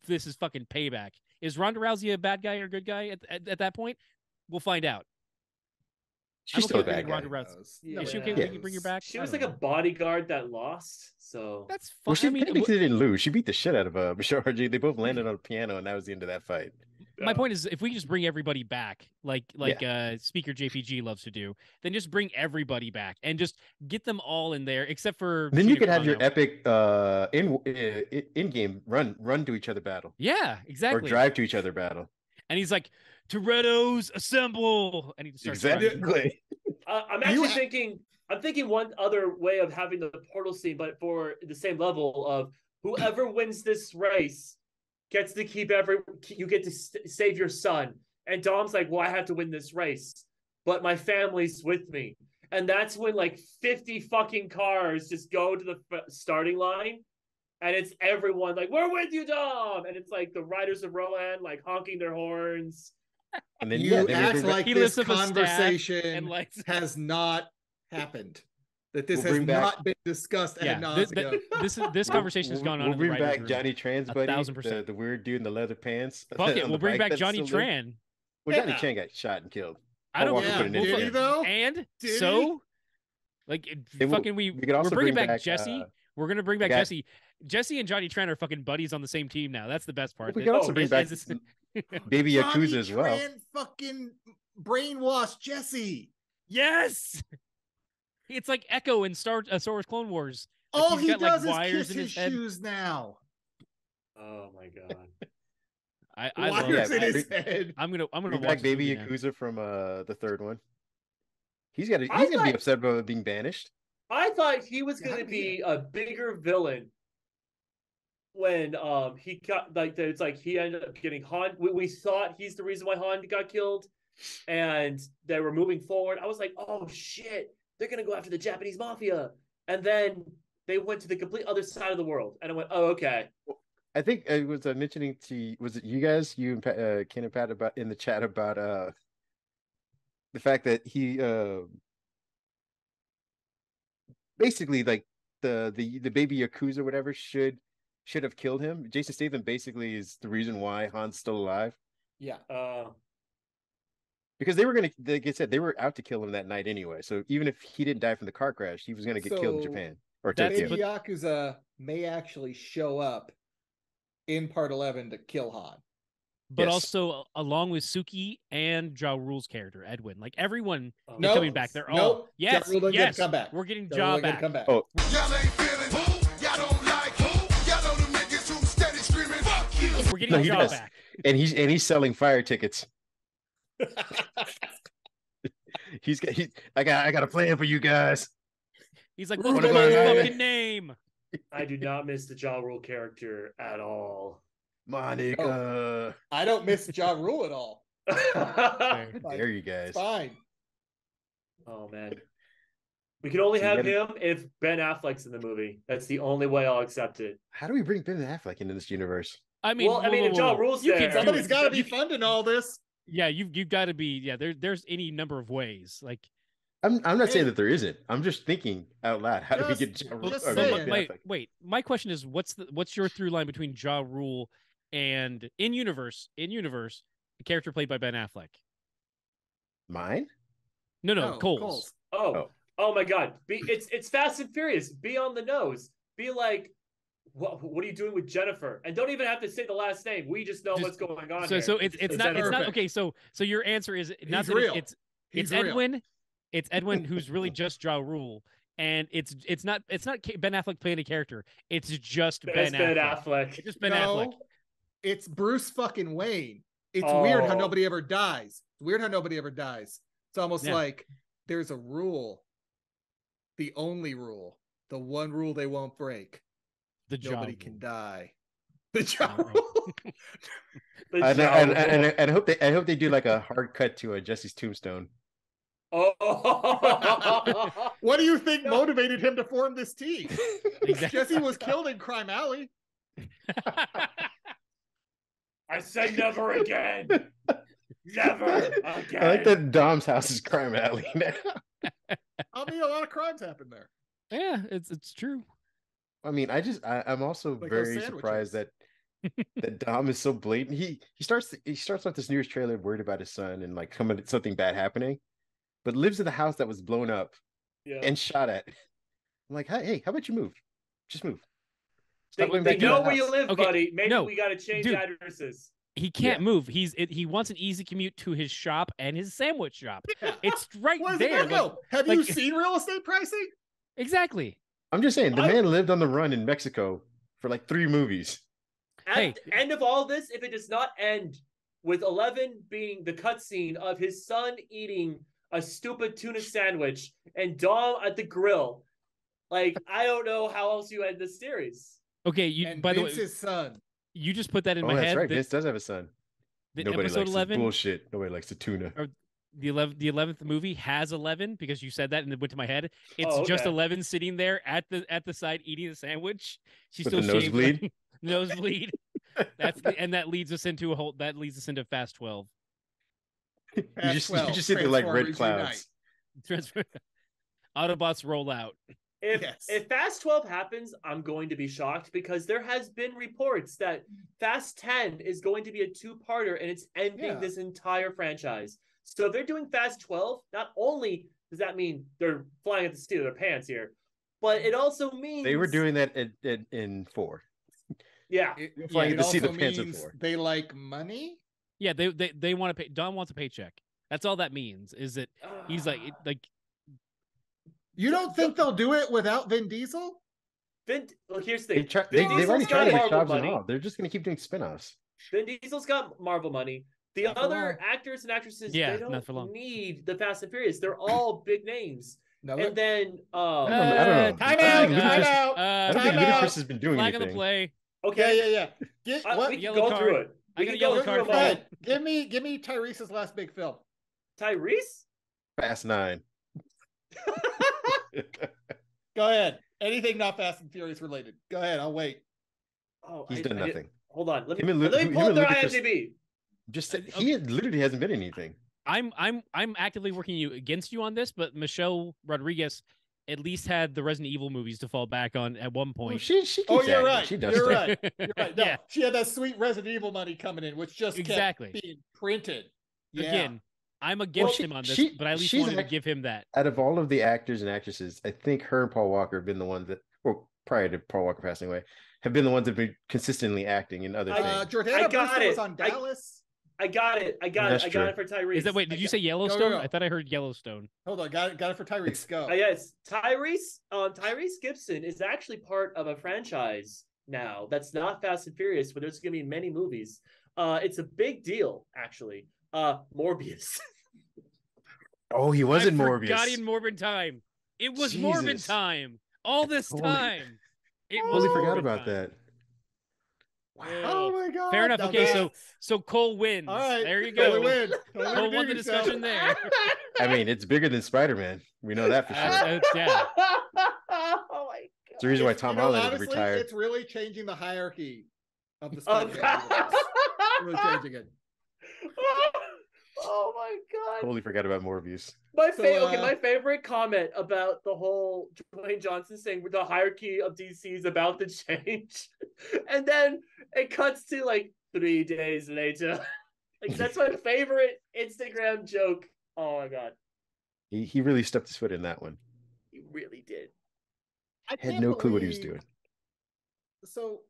This is fucking payback. Is Ronda Rousey a bad guy or good guy at that point? We'll find out. She's still a bad guy. Ronda Rousey. Yeah. Is she okay? Yeah. We can bring her back. She was like a bodyguard that lost, so that's fine. Well, she technically didn't lose. She beat the shit out of Michelle Rodriguez. They both landed on a piano, and that was the end of that fight. My point is, if we just bring everybody back, like Speaker JPG loves to do, then just bring everybody back and just get them all in there, except for. Then you could have your epic in-game run to each other battle. Yeah, exactly. Or drive to each other battle. And he's like, Toretto's assemble, and he starts exactly. I'm actually thinking. I'm thinking one other way of having the portal scene, but for the same level of whoever wins this race. Gets to keep you get to save your son. And Dom's like, well, I have to win this race, but my family's with me. And that's when like 50 fucking cars just go to the starting line. And it's everyone like, we're with you, Dom. And it's like the Riders of Rohan, like honking their horns. And then you act like this conversation has not happened. That this has not been discussed ad nauseam. This conversation has gone on. We'll bring back Johnny Tran's buddy, 1,000%. The weird dude in the leather pants. Fuck it, we'll bring back Johnny Tran. Well, Johnny Tran got shot and killed. I don't know. Did he though? And so, like, fucking, we're bringing back Jesse. We're gonna bring back Jesse. Jesse and Johnny Tran are fucking buddies on the same team now. That's the best part. We can also bring back Baby Johnny Yakuza as well. Tran fucking brainwashed Jesse. Yes. It's like Echo in Star Wars Clone Wars. Like All he's he got, does like, is wires kiss in his his head. shoes now. Oh my god. I love Wires it. in his head. I'm gonna Bring watch back this Baby movie now. Yakuza from the third one. He's gonna be upset about being banished. I thought he was Yeah, gonna how did he be a bigger villain when he got like it's like he ended up getting Han. We thought he's the reason why Han got killed, and they were moving forward. I was like, oh shit, they're gonna go after the Japanese mafia, and then they went to the complete other side of the world, and I went, oh okay. I think I was mentioning to was it you guys, you and Ken and Pat about in the chat about the fact that he basically like the Baby Yakuza or whatever should have killed him. Jason Statham basically is the reason why Han's still alive. Yeah. Because they were gonna, like I said, they were out to kill him that night anyway. So even if he didn't die from the car crash, he was gonna get killed in Japan or Tokyo. Baby Yakuza may actually show up in part 11 to kill Han. But also along with Suki and Ja Rule's character, Edwin. Like everyone is Nope. coming back. They're all Nope. yes, Ja Rule doesn't get yes. to come back. We're getting Ja Ja Rule doesn't back. come back. Oh, Y'all ain't feeling who? Y'all don't like who? Y'all know the niggas who steady screaming, fuck you. We're getting he Ja does. back. And he's selling fire tickets. I got a plan for you guys. He's like, Rude what's my man. fucking name? I do not miss the Ja Rule character at all. Monica. I don't miss Ja Rule at all. How dare you guys? It's fine. Oh man. We can only So you have gotta- him if Ben Affleck's in the movie. That's the only way I'll accept it. How do we bring Ben Affleck into this universe? I mean, Well, I mean, if Ja Rule's you there- can do Somebody's it. got to be You- funding all this. Yeah, you've got to be. Yeah, there's any number of ways. Like, I'm not saying Hey. that there isn't. I'm just thinking out loud. How do we get Just or saying. Ben wait, Affleck? wait. My question is, what's your through line between Ja Rule and in universe, the character played by Ben Affleck? Mine? No, Cole's. Oh my God! It's Fast and Furious. Be on the nose. Be like, what are you doing with Jennifer? And don't even have to say the last name. We just know what's going on. So here. so it's not Jennifer. okay. So your answer is not He's that real. it's He's real. Edwin. It's Edwin who's really just Ja Rule, and it's not Ben Affleck playing a character. It's just It's Ben Affleck. It's just Ben Affleck. It's Bruce fucking Wayne. It's Oh. weird how nobody ever dies. It's weird how nobody ever dies. It's almost Yeah. like there's a rule. The only rule. The one rule they won't break. The Ja Nobody Rule. can die. The Ja Right. Rule. The And Ja Rule. I hope they do like a hard cut to Jesse's tombstone. Oh. What do you think motivated him to form this team? Exactly. Jesse was killed in Crime Alley. I said never again. Never again. I like that Dom's house is Crime Alley now. I mean, a lot of crimes happen there. Yeah, it's true. I mean, I'm also Like those very sandwiches. surprised that Dom is so blatant. He starts off this newest trailer worried about his son and like something bad happening, but lives in the house that was blown up Yeah. and shot at. I'm like, hey, how about you move? Just move. They, Stop going they back to know that where you house. live, Okay, buddy. Maybe no, we got to change dude. addresses. He can't move. He wants an easy commute to his shop and his sandwich shop. Yeah. It's right Where's he there. gonna go? Have like- you seen real estate pricing? Exactly. I'm just saying, the man lived on the run in Mexico for like 3 movies. At Hey. the end of all this, if it does not end with 11 being the cutscene of his son eating a stupid tuna sandwich and Dom at the grill, like, I don't know how else you end this series. Okay, And by the way, Vince's son. you just put that in Oh, my that's head. right. that Vince does have a son. the Nobody episode likes 11, this bullshit. Nobody likes the tuna. the 11th movie has 11 because you said that and it went to my head. It's Oh, just okay. 11 sitting there at the side eating a sandwich. She's With still the shaved, nosebleed? nosebleed. And that leads us into Fast 12. You Past just 12, see the like red Transformers clouds. Autobots roll out. If Fast 12 happens, I'm going to be shocked because there has been reports that Fast 10 is going to be a 2-parter and it's ending Yeah. this entire franchise. So if they're doing Fast 12, not only does that mean they're flying at the seat of their pants here, but it also means They were doing that in 4. Yeah. It, Flying it to see the also pants of means 4. they like money. Yeah, they want to pay. Dom wants a paycheck. That's all that means. Is that he's like You don't think they'll do it without Vin Diesel? Look, here's the thing. They've already tried to make jobs money. and all. They're just going to keep doing spin-offs. Vin Diesel's got Marvel money. The other actors and actresses, they don't need the Fast and Furious. They're all big names. And then I don't know. Time out. I don't think Ludacris has been doing flag anything. on the play. Okay. Yeah. We can go through it. I got a yellow card. Go ahead. Give me Tyrese's last big film. Tyrese? Fast 9. Go ahead. Anything not Fast and Furious related. Go ahead. I'll wait. Oh, He's done nothing. Hold on. Let Him me pull up their Ludacris- IMDb. He literally hasn't been in anything. I'm actively working against you on this, but Michelle Rodriguez at least had the Resident Evil movies to fall back on at one point. She keeps you're acting. right. She does You're stuff. right. You're right. No, Yeah. she had that sweet Resident Evil money coming in, which just kept being printed. Yeah. Again, I'm against him on this, but I at least wanted to give him that. Out of all of the actors and actresses, I think her and Paul Walker have been the ones that, well, prior to Paul Walker passing away, have been the ones that have been consistently acting in other things. Jordana Brewster was on Dallas. I got it for Tyrese. Is that wait? Did you say Yellowstone? Go. I thought I heard Yellowstone. Hold on, got it for Tyrese. Go. Yes, Tyrese Gibson is actually part of a franchise now that's not Fast and Furious, but there's going to be many movies. It's a big deal, actually. Morbius. Oh, he was in Morbius. Got in Morbid time. It was Jesus. Morbid time. All this time. It Totally was forgot Morbid about time. that. Oh my god. Fair enough. Now Okay, that's- so Cole wins. All right. There you go. Totally win. Cole won the discussion there. I mean, it's bigger than Spider-Man. We know that for sure. Yeah. Oh my It's the reason why Tom Holland honestly, retired. it's really changing the hierarchy of the Spider-Man universe. Really changing it. Oh my god. Totally forgot about Morbius. My favorite comment about the whole Dwayne Johnson saying the hierarchy of DC is about to change, and then it cuts to like 3 days later. Like that's my favorite Instagram joke. Oh my god, He really stepped his foot in that one. he really did. I Had can't no clue what he was believe- doing. So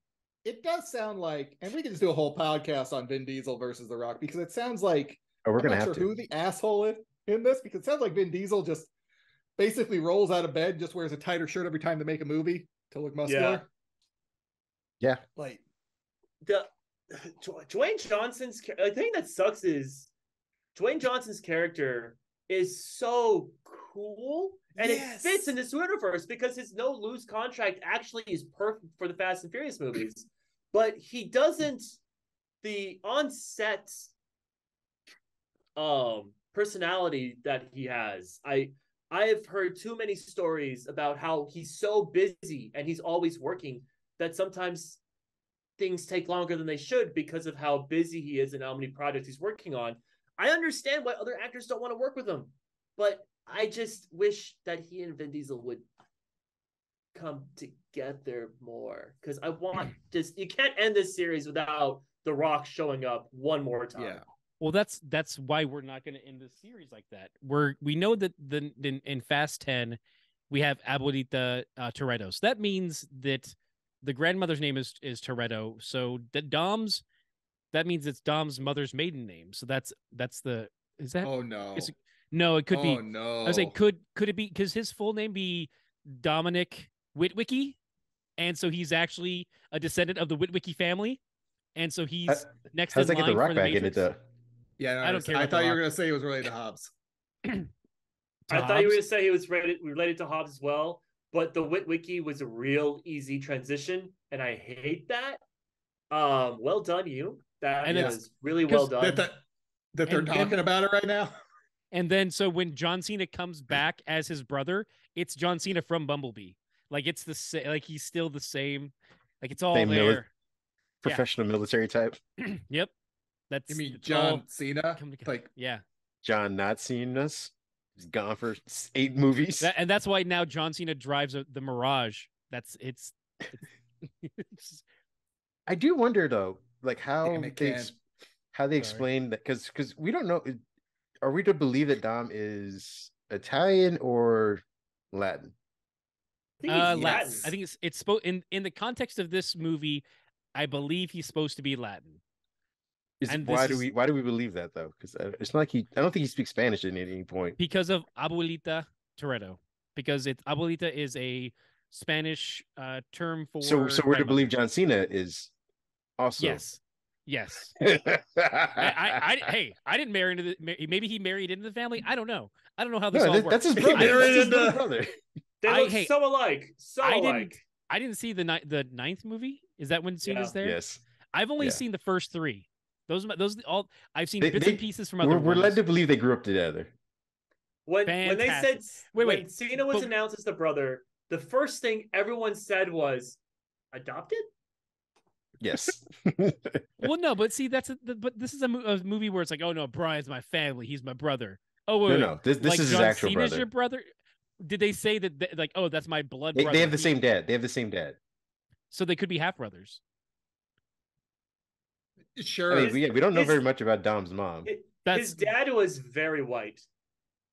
it does sound like, and we can just do a whole podcast on Vin Diesel versus The Rock, because it sounds like Oh, we're I'm gonna not have sure to. who the asshole is in this, because it sounds like Vin Diesel just basically rolls out of bed, just wears a tighter shirt every time they make a movie to look muscular. Yeah. Like The Dwayne Johnson's the thing that sucks is Dwayne Johnson's character is so cool, and it fits in this universe because his no lose contract actually is perfect for the Fast and Furious movies, but he doesn't. The on-set personality that he has, I have heard too many stories about how he's so busy and he's always working that sometimes things take longer than they should because of how busy he is and how many projects he's working on. I understand why other actors don't want to work with him, but I just wish that he and Vin Diesel would come together more, because I want just, you can't end this series without The Rock showing up one more time. Yeah. Well, that's why we're not going to end this series like that. We know that in Fast 10 we have Abuelita Toretto. So that means that the grandmother's name is Toretto. So that means it's Dom's mother's maiden name. So that's the, is that? Oh no. No, it could be. Oh no. I was saying, could it be, because his full name be Dominic Witwicky, and so he's actually a descendant of the Witwicky family, and so he's next How's in that get line the Rock for the back in it Matrix. though? Yeah, no, I don't care I about thought The you were Rock. gonna say he was related to Hobbs. I thought you were going to say he was related to Hobbs as well, but the Witwicky was a real easy transition, and I hate that. Well done, you. That was really well done. That they're talking about it right now. And then, so when John Cena comes back as his brother, it's John Cena from Bumblebee. Like it's the same. Like he's still the same. Like it's all Same there. Professional military type. Yep. That's. You mean it's John all Cena? come together. Like Yeah. John not seeing us. He's gone for 8 movies. And that's why now John Cena drives the Mirage. It's I do wonder though, like how Damn it, Ken. they explain that, because we don't know. Are we to believe that Dom is Italian or Latin? Latin. I think it's in the context of this movie, I believe he's supposed to be Latin. Why do we believe that though? Because it's not like I don't think he speaks Spanish at any point. Because of Abuelita Toretto. Because Abuelita is a Spanish term for. So we're to believe John Cena is also. Yes. I didn't marry into the. Maybe he married into the family. I don't know how this all works. That's his brother. That's his little brother. They look so alike. I didn't see the ninth movie. Is that when Cena's there? Yes. I've only seen the first three. Those all I've seen bits and pieces from other. We're led to believe they grew up together. When they said when Cena was announced as the brother, the first thing everyone said was adopted. Yes. Well, no, but see, but this is a movie where it's like, oh no, Brian's my family, he's my brother. Oh wait, no, this is his John actual Cena's brother. your brother? Did they say that like, oh, that's my blood brother? They have the same dad. They have the same dad. So they could be half brothers. Sure. I mean, we don't know very much about Dom's mom. His dad was very white.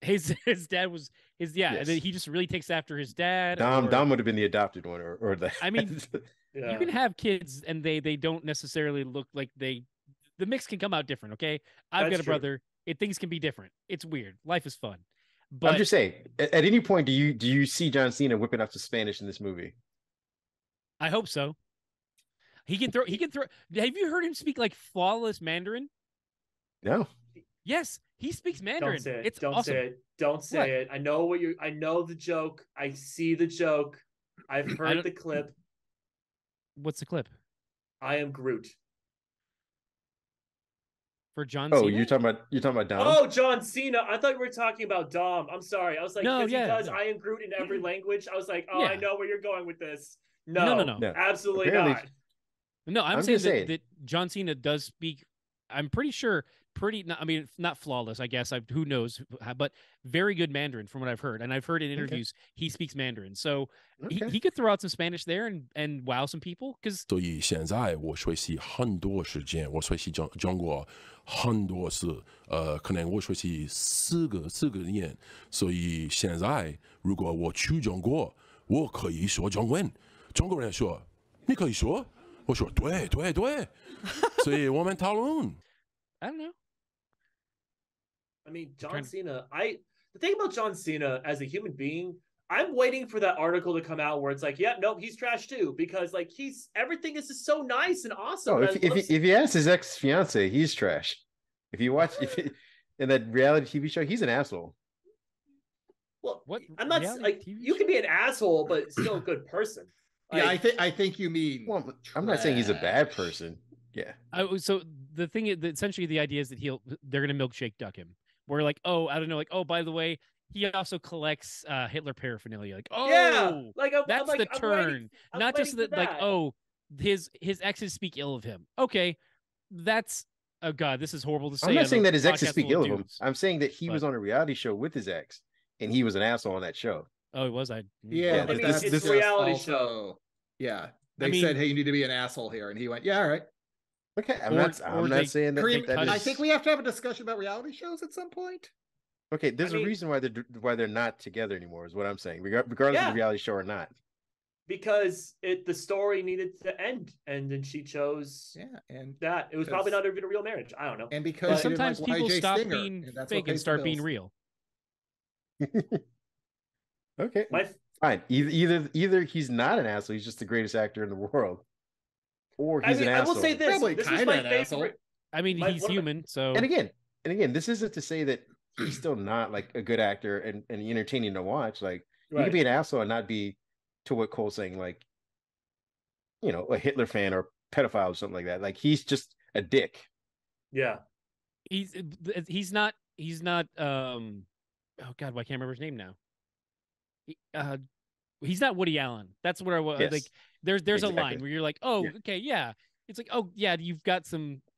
His dad was and then he just really takes after his dad. Dom would have been the adopted one, or the. I mean, you can have kids and they don't necessarily look like the mix can come out different. Okay, I've got a brother. Things can be different. It's weird. Life is fun. But I'm just saying, at any point, do you see John Cena whipping up to Spanish in this movie? I hope so. He can throw. Have you heard him speak like flawless Mandarin? No. Yes, he speaks Mandarin. Don't say it. It's Don't awesome. say it. Don't say it. I know the joke. I see the joke. I've heard the clip. What's the clip? I am Groot. For John Cena? Oh, you're talking about Dom? Oh, John Cena. I thought we were talking about Dom. I'm sorry. I was like, no, he does I am Groot in every language. I was like, I know where you're going with this. No. Absolutely Apparently, not. No, I'm saying that John Cena does speak. I'm pretty sure. Not flawless, I guess. Who knows? But very good Mandarin from what I've heard, and I've heard in interviews he speaks Mandarin, so he could throw out some Spanish there and wow some people. Because 所以现在我学习很多时间，我学习中国很多次，可能我学习四个年，所以现在如果我去中国，我可以说中文，中国人说你可以说，我说对，所以我们讨论。I don't know. I mean, John Cena, the thing about John Cena as a human being, I'm waiting for that article to come out where it's like, he's trash too, because like everything is just so nice and awesome. Oh, if you ask his ex-fiance, he's trash. If you watch in that reality TV show, he's an asshole. Well, I'm not like you can be an asshole, but still a good person. Like, I think you mean. Well, I'm not saying he's a bad person. Yeah. So the thing is, essentially, the idea is that they're gonna milkshake duck him. We're like, oh, I don't know, like, oh, by the way, he also collects Hitler paraphernalia. Like, oh, yeah, like that's the turn. Not just that, like, oh, his exes speak ill of him. Okay, that's oh god, this is horrible to say. I'm not saying that his exes speak ill of him. I'm saying that he was on a reality show with his ex, and he was an asshole on that show. Oh, it was. Yeah, it's a reality show. Yeah, they said, hey, you need to be an asshole here, and he went, yeah, all right. Okay, I'm not saying that. Kareem, I think we have to have a discussion about reality shows at some point. Okay, there's a reason why they're not together anymore. Is what I'm saying, regardless of the reality show or not. Because the story needed to end, and then she chose. And that it was probably not even a real marriage. I don't know. And because sometimes people stop being fake and start being real. Okay, fine. Either he's not an asshole. He's just the greatest actor in the world. Or he's an asshole. I will say this. Probably this kind is my of an asshole. favorite. I mean, he's human, so. And again, this isn't to say that he's still not like a good actor and entertaining to watch. Like you can be an asshole and not be, to what Cole's saying, like, a Hitler fan or pedophile or something like that. Like he's just a dick. Yeah. He's not. Oh God, why can't I remember his name now? He's not Woody Allen. That's what I was like. There's exactly. A line where you're like, oh, okay, yeah. It's like, oh, yeah,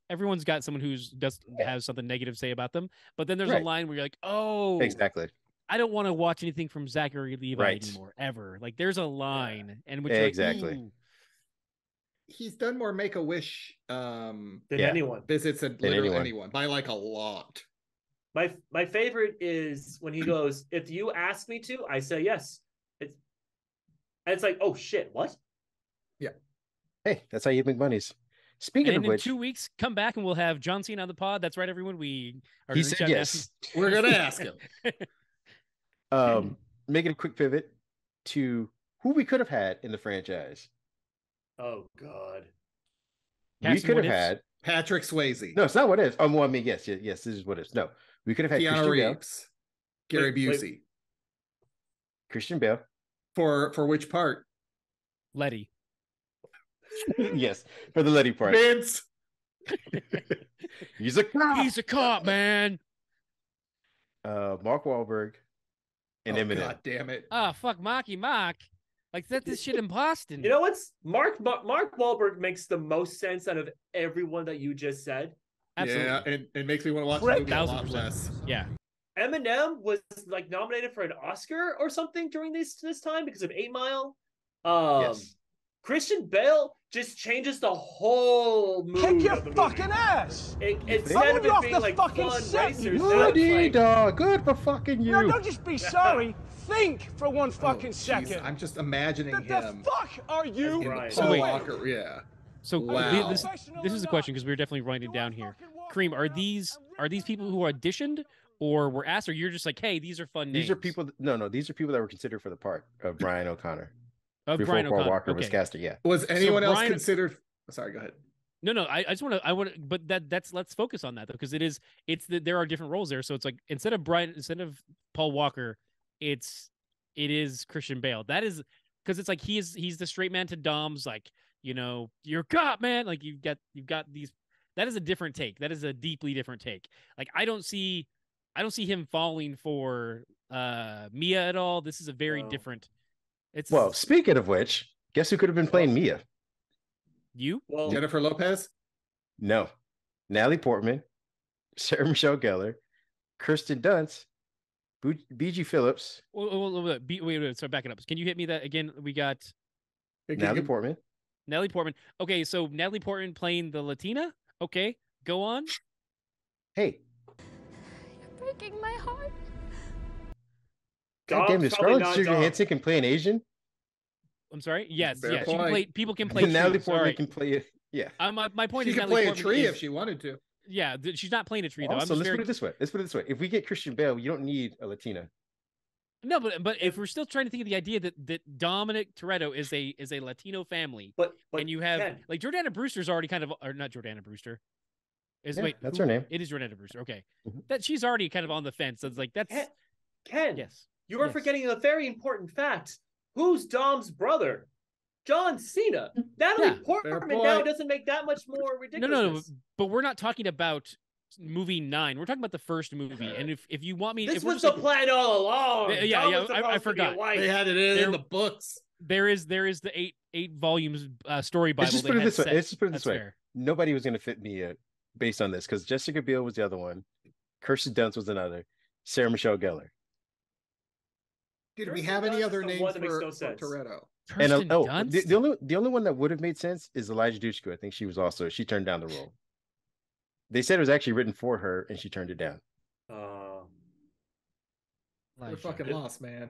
everyone's got someone has something negative to say about them. But then there's a line where you're like, oh, exactly. I don't want to watch anything from Zachary Levi anymore, ever. Like there's a line, and which exactly. Like, he's done more Make-A-Wish than anyone visits than literally anyone by like a lot. My favorite is when he goes, if you ask me to, I say yes. It's like, oh shit, what? Yeah. Hey, that's how you make monies. Speaking And of in which, 2 weeks, come back and we'll have John Cena on the pod. That's right, everyone. We are he gonna reach said out and ask yes. We're gonna ask him. Making a quick pivot to who we could have had in the franchise. Oh God. We could have had Patrick Swayze. No, it's not what it is. Well, I mean, yes, this is what it is. No, we could have had Keanu Christian Bale. Reeves. Gary Busey. Christian Bale. For which part? Letty. Yes, for the Letty part. Vince. He's a cop. He's a cop, man. Mark Wahlberg and Eminem. God damn it. Oh, fuck Marky Mark. Like, set this shit in Boston. You know what's Mark Wahlberg makes the most sense out of everyone that you just said. Absolutely. Yeah, and it makes me want to watch the movie a lot 1000%. less. Yeah. Eminem was like nominated for an Oscar or something during this time because of 8 Mile. Yes. Christian Bale just changes the whole mood. Kick your of the fucking movie. ass! Instead of you it off being the like fucking fun set, racers, you now it's Goody like, dog, good for fucking you. No, don't just be sorry. Think for one fucking Jeez, second. I'm just imagining The him. fuck are you? Right. So wait. Walker, yeah. So Wow. this is a question because we were definitely writing it down here. Kareem, are these people who auditioned or were asked, or you're just like, hey, these are fun names? These are people. No, these are people that were considered for the part of Brian O'Connor. Of before Brian Paul O'Connor. Walker was Okay. casted. Yeah. Was anyone else Brian- considered? Sorry, go ahead. No, I just want to, but let's focus on that though, because there are different roles there. So it's like instead of Paul Walker, it is Christian Bale. That is because it's like he's the straight man to Dom's, like, you know, you're cop, man. Like you've got these. That is a different take. That is a deeply different take. Like I don't see him falling for Mia at all. This is a very different. Well, speaking of which, guess who could have been playing Mia? You? Well, Jennifer Lopez? No. Natalie Portman, Sarah Michelle Gellar, Kirsten Dunst, B.G. Phillips. Wait, so back it up. Can you hit me that again? We got Natalie Portman. Natalie Portman. Okay, so Natalie Portman playing the Latina. Okay, go on. Hey. You're breaking my heart. God damn it, Scarlett Johansson can play an Asian? I'm sorry. Yes, Fair yes. point. People can play. Natalie trees. Portman All right. can play it. Yeah. My point She is could Natalie play a Portman tree is- if she wanted to. Yeah, she's not playing a tree though. Also, let's put it this way. If we get Christian Bale, you don't need a Latina. No, but if we're still trying to think of the idea that Dominic Toretto is a Latino family, but and you have Ken. like Jordana Brewster's already kind of, or not Jordana Brewster. Yeah, that's her name. It is Jordana Brewster. Okay, Mhm. that she's already kind of on the fence. So it's like that's Ken. yes. You are Yes. forgetting a very important fact. Who's Dom's brother? John Cena. Natalie Yeah. Portman Fair now point. doesn't make that much more No, ridiculous. but we're not talking about movie 9. We're talking about the first movie. And if you want me, This if we're was just the like- plan all along. Yeah, Dom yeah, was I supposed to be a forgot. wife. They had it in the books. there is the eight volumes story Bible. Let's just they put it had this way. set. Let's just put it this That's way. fair. Nobody was going to fit Mia based on this because Jessica Biel was the other one. Kirsten Dunst was another. Sarah Michelle Gellar. Did we Kirsten have any Dunst other is the names one that makes for no sense. Toretto? Kirsten Dunst? the only one that would have made sense is Elijah Dushku. I think she turned down the role. They said it was actually written for her and she turned it down. They're fucking lost, man.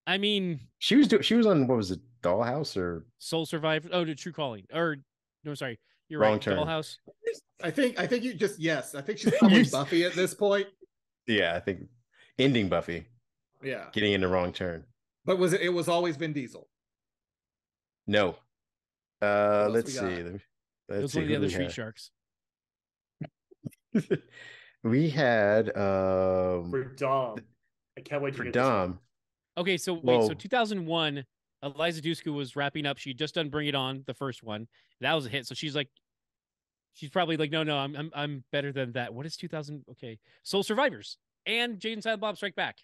I mean, She was on what was it, Dollhouse or Soul Survivor. Oh, the True Calling. Or no, sorry, you're Wrong right. Turn. Dollhouse. I think you just I think she's probably Buffy at this point. yeah, I think ending Buffy, Yeah. getting in the wrong turn. But it was always Vin Diesel. No. else Let's we see. got? It Let's was see. one of the who other we Street had. Sharks. We had For Dom. I can't wait to for hear this one. Dom. Okay, so wait, Whoa. so 2001, Eliza Dushku was wrapping up. She had just done Bring It On, the first one. That was a hit. So she's probably like, no, I'm better than that. What is 2000? Okay, Soul Survivors and Jade and Silent Bob Strike Back.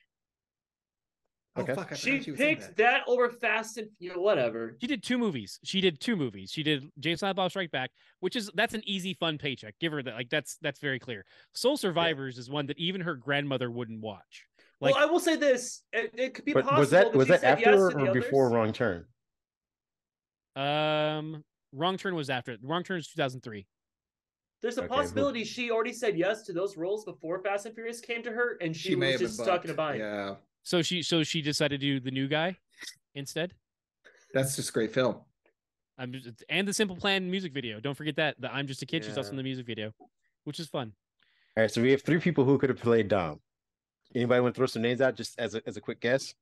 Okay. Oh fuck! I She forgot she was in picked that over Fast and whatever. She did two movies. She did Jade and Silent Bob Strike Back, that's an easy, fun paycheck. Give her that. Like that's very clear. Soul Survivors is one that even her grandmother wouldn't watch. Like, Well, I will say this: it could be But possible. was she that said after yes to the or before others. Wrong Turn? Wrong Turn was after. Wrong Turn is 2003. There's a Okay, possibility she already said yes to those roles before Fast and Furious came to her, and she may was have been just stuck in a bumped. bind. Yeah, So she decided to do the new guy instead. that's just a great film. And the Simple Plan music video. Don't forget that. The I'm Just a Kid. She's also in the music video, which is fun. All right, so we have 3 people who could have played Dom. Anybody want to throw some names out just as a quick guess?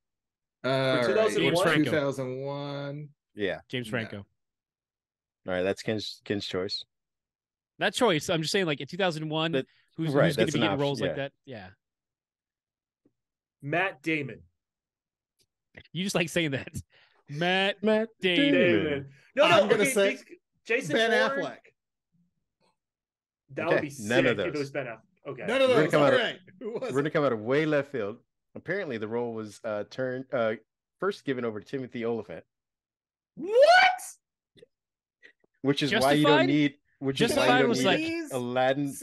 For 2001? 2001. Yeah, James Franco. All right, that's Ken's choice. Not choice. I'm just saying, like in 2001, who's going to be getting roles like that? Yeah. Matt Damon. You just like saying that. Matt Damon. No, I'm gonna say Jason Ben Bourne. Affleck. That would be sick if it was Ben Affleck. Okay. None of those. All right. We're gonna come out of way left field. Apparently, the role was first given over to Timothy Oliphant. What? Which is Justified? why you don't need. Which is why you don't was need like Aladdin.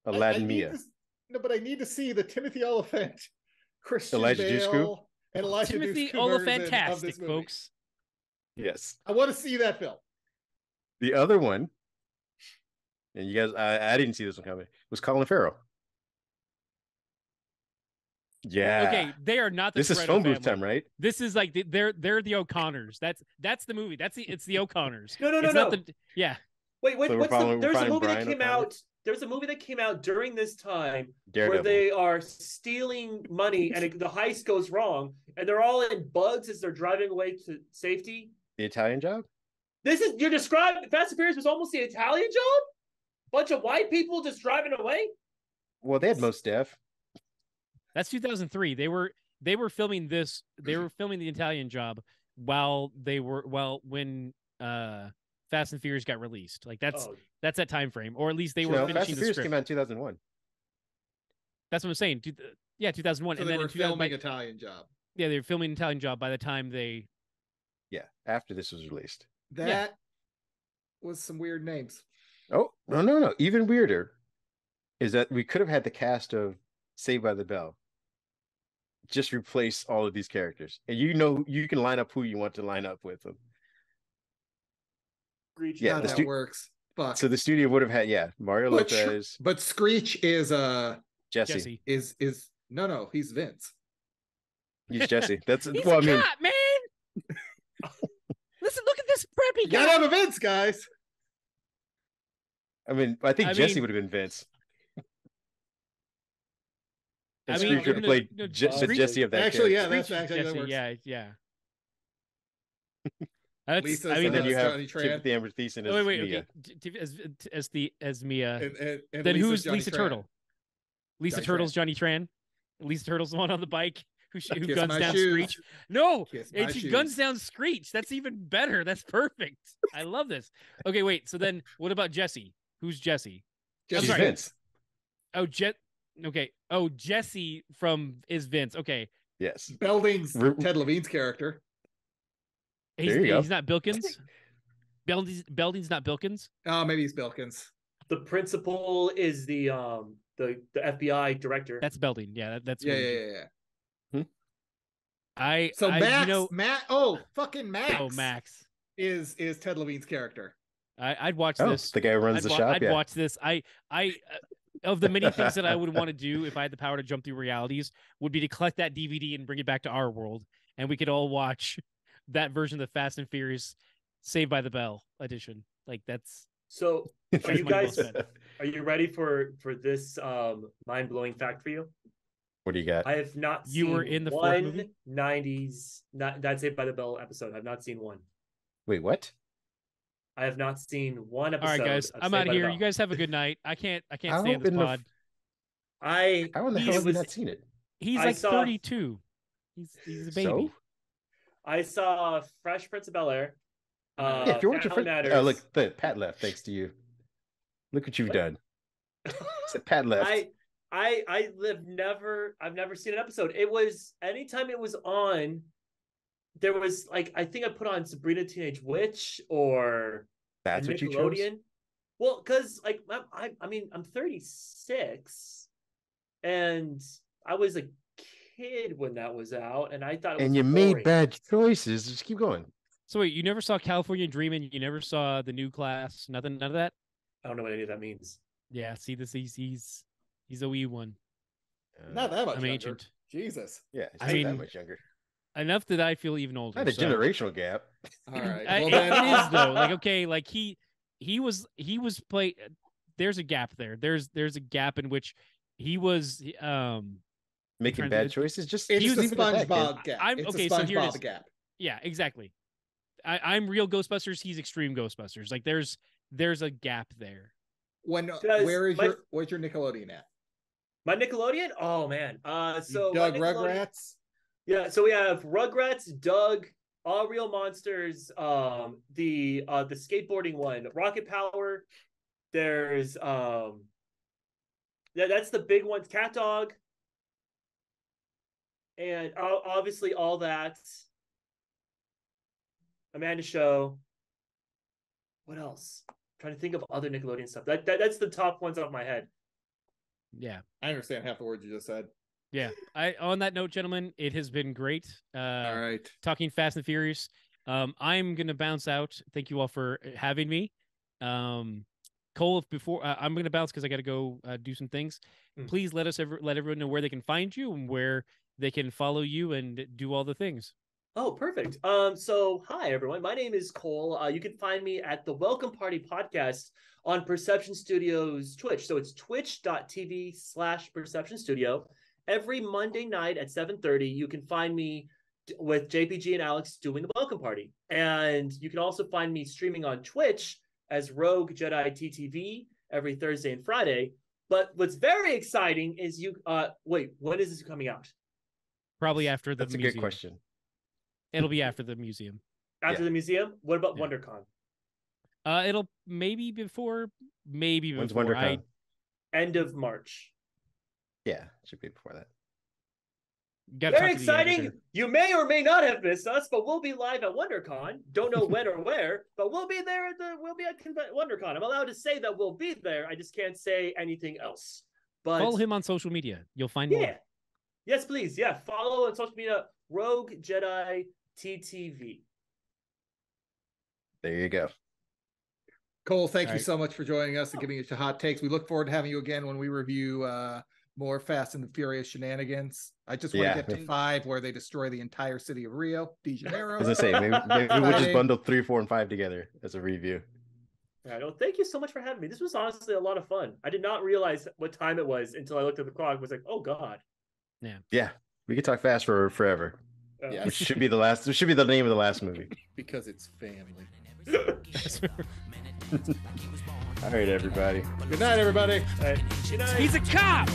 Aladdin Mia. No, but I need to see the Timothy Oliphant, Christian Elijah Bale, and Elijah Timothy Dushku version of Olyphantastic, this movie. folks. Yes. I want to see that film. The other one, and you guys, I didn't see this one coming, was Colin Farrell. Yeah. Okay, they are not the This is Toretto phone booth family. time, right? This is like they're the O'Connors. That's the movie. It's the O'Connors. No. It's not yeah. Wait, So what's there's a movie Brian that came O'Connor? out. There's a movie that came out during this time Daredevil. where they are stealing money and the heist goes wrong, and they're all in bugs as they're driving away to safety. The Italian Job? You're describing Fast and Furious was almost the Italian Job? Bunch of white people just driving away? Well, they had most Def. That's 2003. They were filming this. They were filming the Italian Job when Fast and Furious got released. Like that's that time frame, or at least they were finishing Fast and the Furious script. came out in 2001. That's what I'm saying. 2001. So and they then were filming Italian Job. Yeah, they were filming Italian Job by the time they. Yeah, after this was released. That was some weird names. Oh, no. Even weirder is that we could have had the cast of Saved by the Bell just replace all of these characters. And you can line up who you want to line up with them. Screech. Yeah, that works. Fuck. So the studio would have had, Mario Lopez. But Screech is Jesse. Is no, he's Vince. He's Jesse. That's He's well, a I mean, cop, man. Listen, look at this preppy guy. Gotta have a Vince, guys. I think Jesse would have been Vince. And Screech would have played the Jesse of that actually, character. that's actually that works. Yeah. Lisa, and then you have Johnny Tran. Timothy Amber Thiessen as Mia. Okay. As Mia. And Then Lisa's who's Lisa Tran. Turtle? Lisa Johnny Turtle's Tran. Johnny Tran. Lisa Turtle's the one on the bike who Kiss guns my down shoes. Screech. No, Kiss and my she shoes. guns down Screech. That's even better. That's perfect. I love this. Okay, wait. So then, what about Jesse? Who's Jesse? She's sorry. Vince. Oh, Okay. Oh, Jesse is Vince. Okay. Yes. Belding's Ted Levine's character. He's, There you go. he's not Bilkins. Belding's not Bilkins. Oh, maybe he's Bilkins. The principal is the FBI director. That's Belding. Yeah, that's Yeah. I So Max, Max. Max is Ted Levine's character. I'd watch Oh, this. the guy who runs the shop. I'd watch this. I of the many things that I would want to do if I had the power to jump through realities would be to collect that DVD and bring it back to our world, and we could all watch that version of the Fast and Furious Saved by the Bell edition. Like that's So are you money well guys spent. are you ready for this mind-blowing fact for you? What do you got? I have not You seen were in the fourth one movie? 90s That's Saved by the Bell episode. I've not seen one. Wait, what? I have not seen one episode. All right, guys. of I'm Saved out by of the here. Bell. You guys have a good night. I can't How stand this in the pod. How in the hell have you was- not seen it? He's I like saw- 32. He's a baby. So? I saw Fresh Prince of Bel-Air. Yeah, if you want your Family friend, Matters. look, Pat left. Thanks to you. Look what you've done. Said Pat left. I've never seen an episode. It was anytime it was on, there was like I think I put on Sabrina Teenage Witch or That's what you chose. Nickelodeon. Well, because like I'm 36, and I was a kid when that was out, and I thought it was And you made boring. bad choices. Just keep going. So wait, you never saw California Dreamin'? You never saw The New Class? None of that? I don't know what any of that means. Yeah, see this he's a wee one. Not that much I'm younger. ancient. Jesus. Yeah, it's I not mean- that much younger. enough that I feel even older. Not a generational gap. All right. Well, it is though. Like, okay, like he was play. There's a gap there. There's a gap in which he was making bad choices. Just it's the SpongeBob gap. So here it is. Gap. Yeah, exactly. I'm real Ghostbusters. He's extreme Ghostbusters. Like there's a gap there. Where's your Nickelodeon at? My Nickelodeon? Oh man. So Doug Rugrats. Yeah, so we have Rugrats, Doug, All Real Monsters, the skateboarding one, Rocket Power. There's that's the big ones, Cat Dog, and obviously all that. Amanda Show. What else? I'm trying to think of other Nickelodeon stuff. That's the top ones off my head. Yeah, I understand half the words you just said. Yeah. On that note, gentlemen, it has been great. All right. Talking Fast and Furious. I'm gonna bounce out. Thank you all for having me. Cole, if before I'm gonna bounce because I gotta go do some things. Please let everyone know where they can find you and where they can follow you and do all the things. Oh, perfect. So hi everyone. My name is Cole. You can find me at the Welcome Party podcast on Perception Studios Twitch. So it's twitch.tv/Perception Studio. Every Monday night at 7:30, you can find me with JPG and Alex doing the Welcome Party. And you can also find me streaming on Twitch as Rogue Jedi TTV every Thursday and Friday. But what's very exciting is wait, when is this coming out? Probably after the museum. That's a good question. It'll be after the museum. After the museum? What about WonderCon? It'll maybe before. When's WonderCon? End of March. Yeah, it should be before that. Very exciting. You may or may not have missed us, but we'll be live at WonderCon. Don't know when or where, but we'll be there we'll be at WonderCon. I'm allowed to say that we'll be there. I just can't say anything else. But follow him on social media. You'll find more. Yes, please. Yeah, follow on social media Rogue Jedi TTV. There you go. Cole, thank you so much for joining us and giving us your hot takes. We look forward to having you again when we review more Fast and the Furious shenanigans. I just want to get to 5 where they destroy the entire city of Rio de Janeiro. I was gonna say maybe we'll just bundle 3, 4, and 5 together as a review. Yeah, no, thank you so much for having me. This was honestly a lot of fun. I did not realize what time it was until I looked at the clock and was like, oh God. Yeah. We could talk fast for forever. Yes. Which should be the last. It should be the name of the last movie. Because it's family. All right, everybody. Good night, everybody. Good night. He's a cop.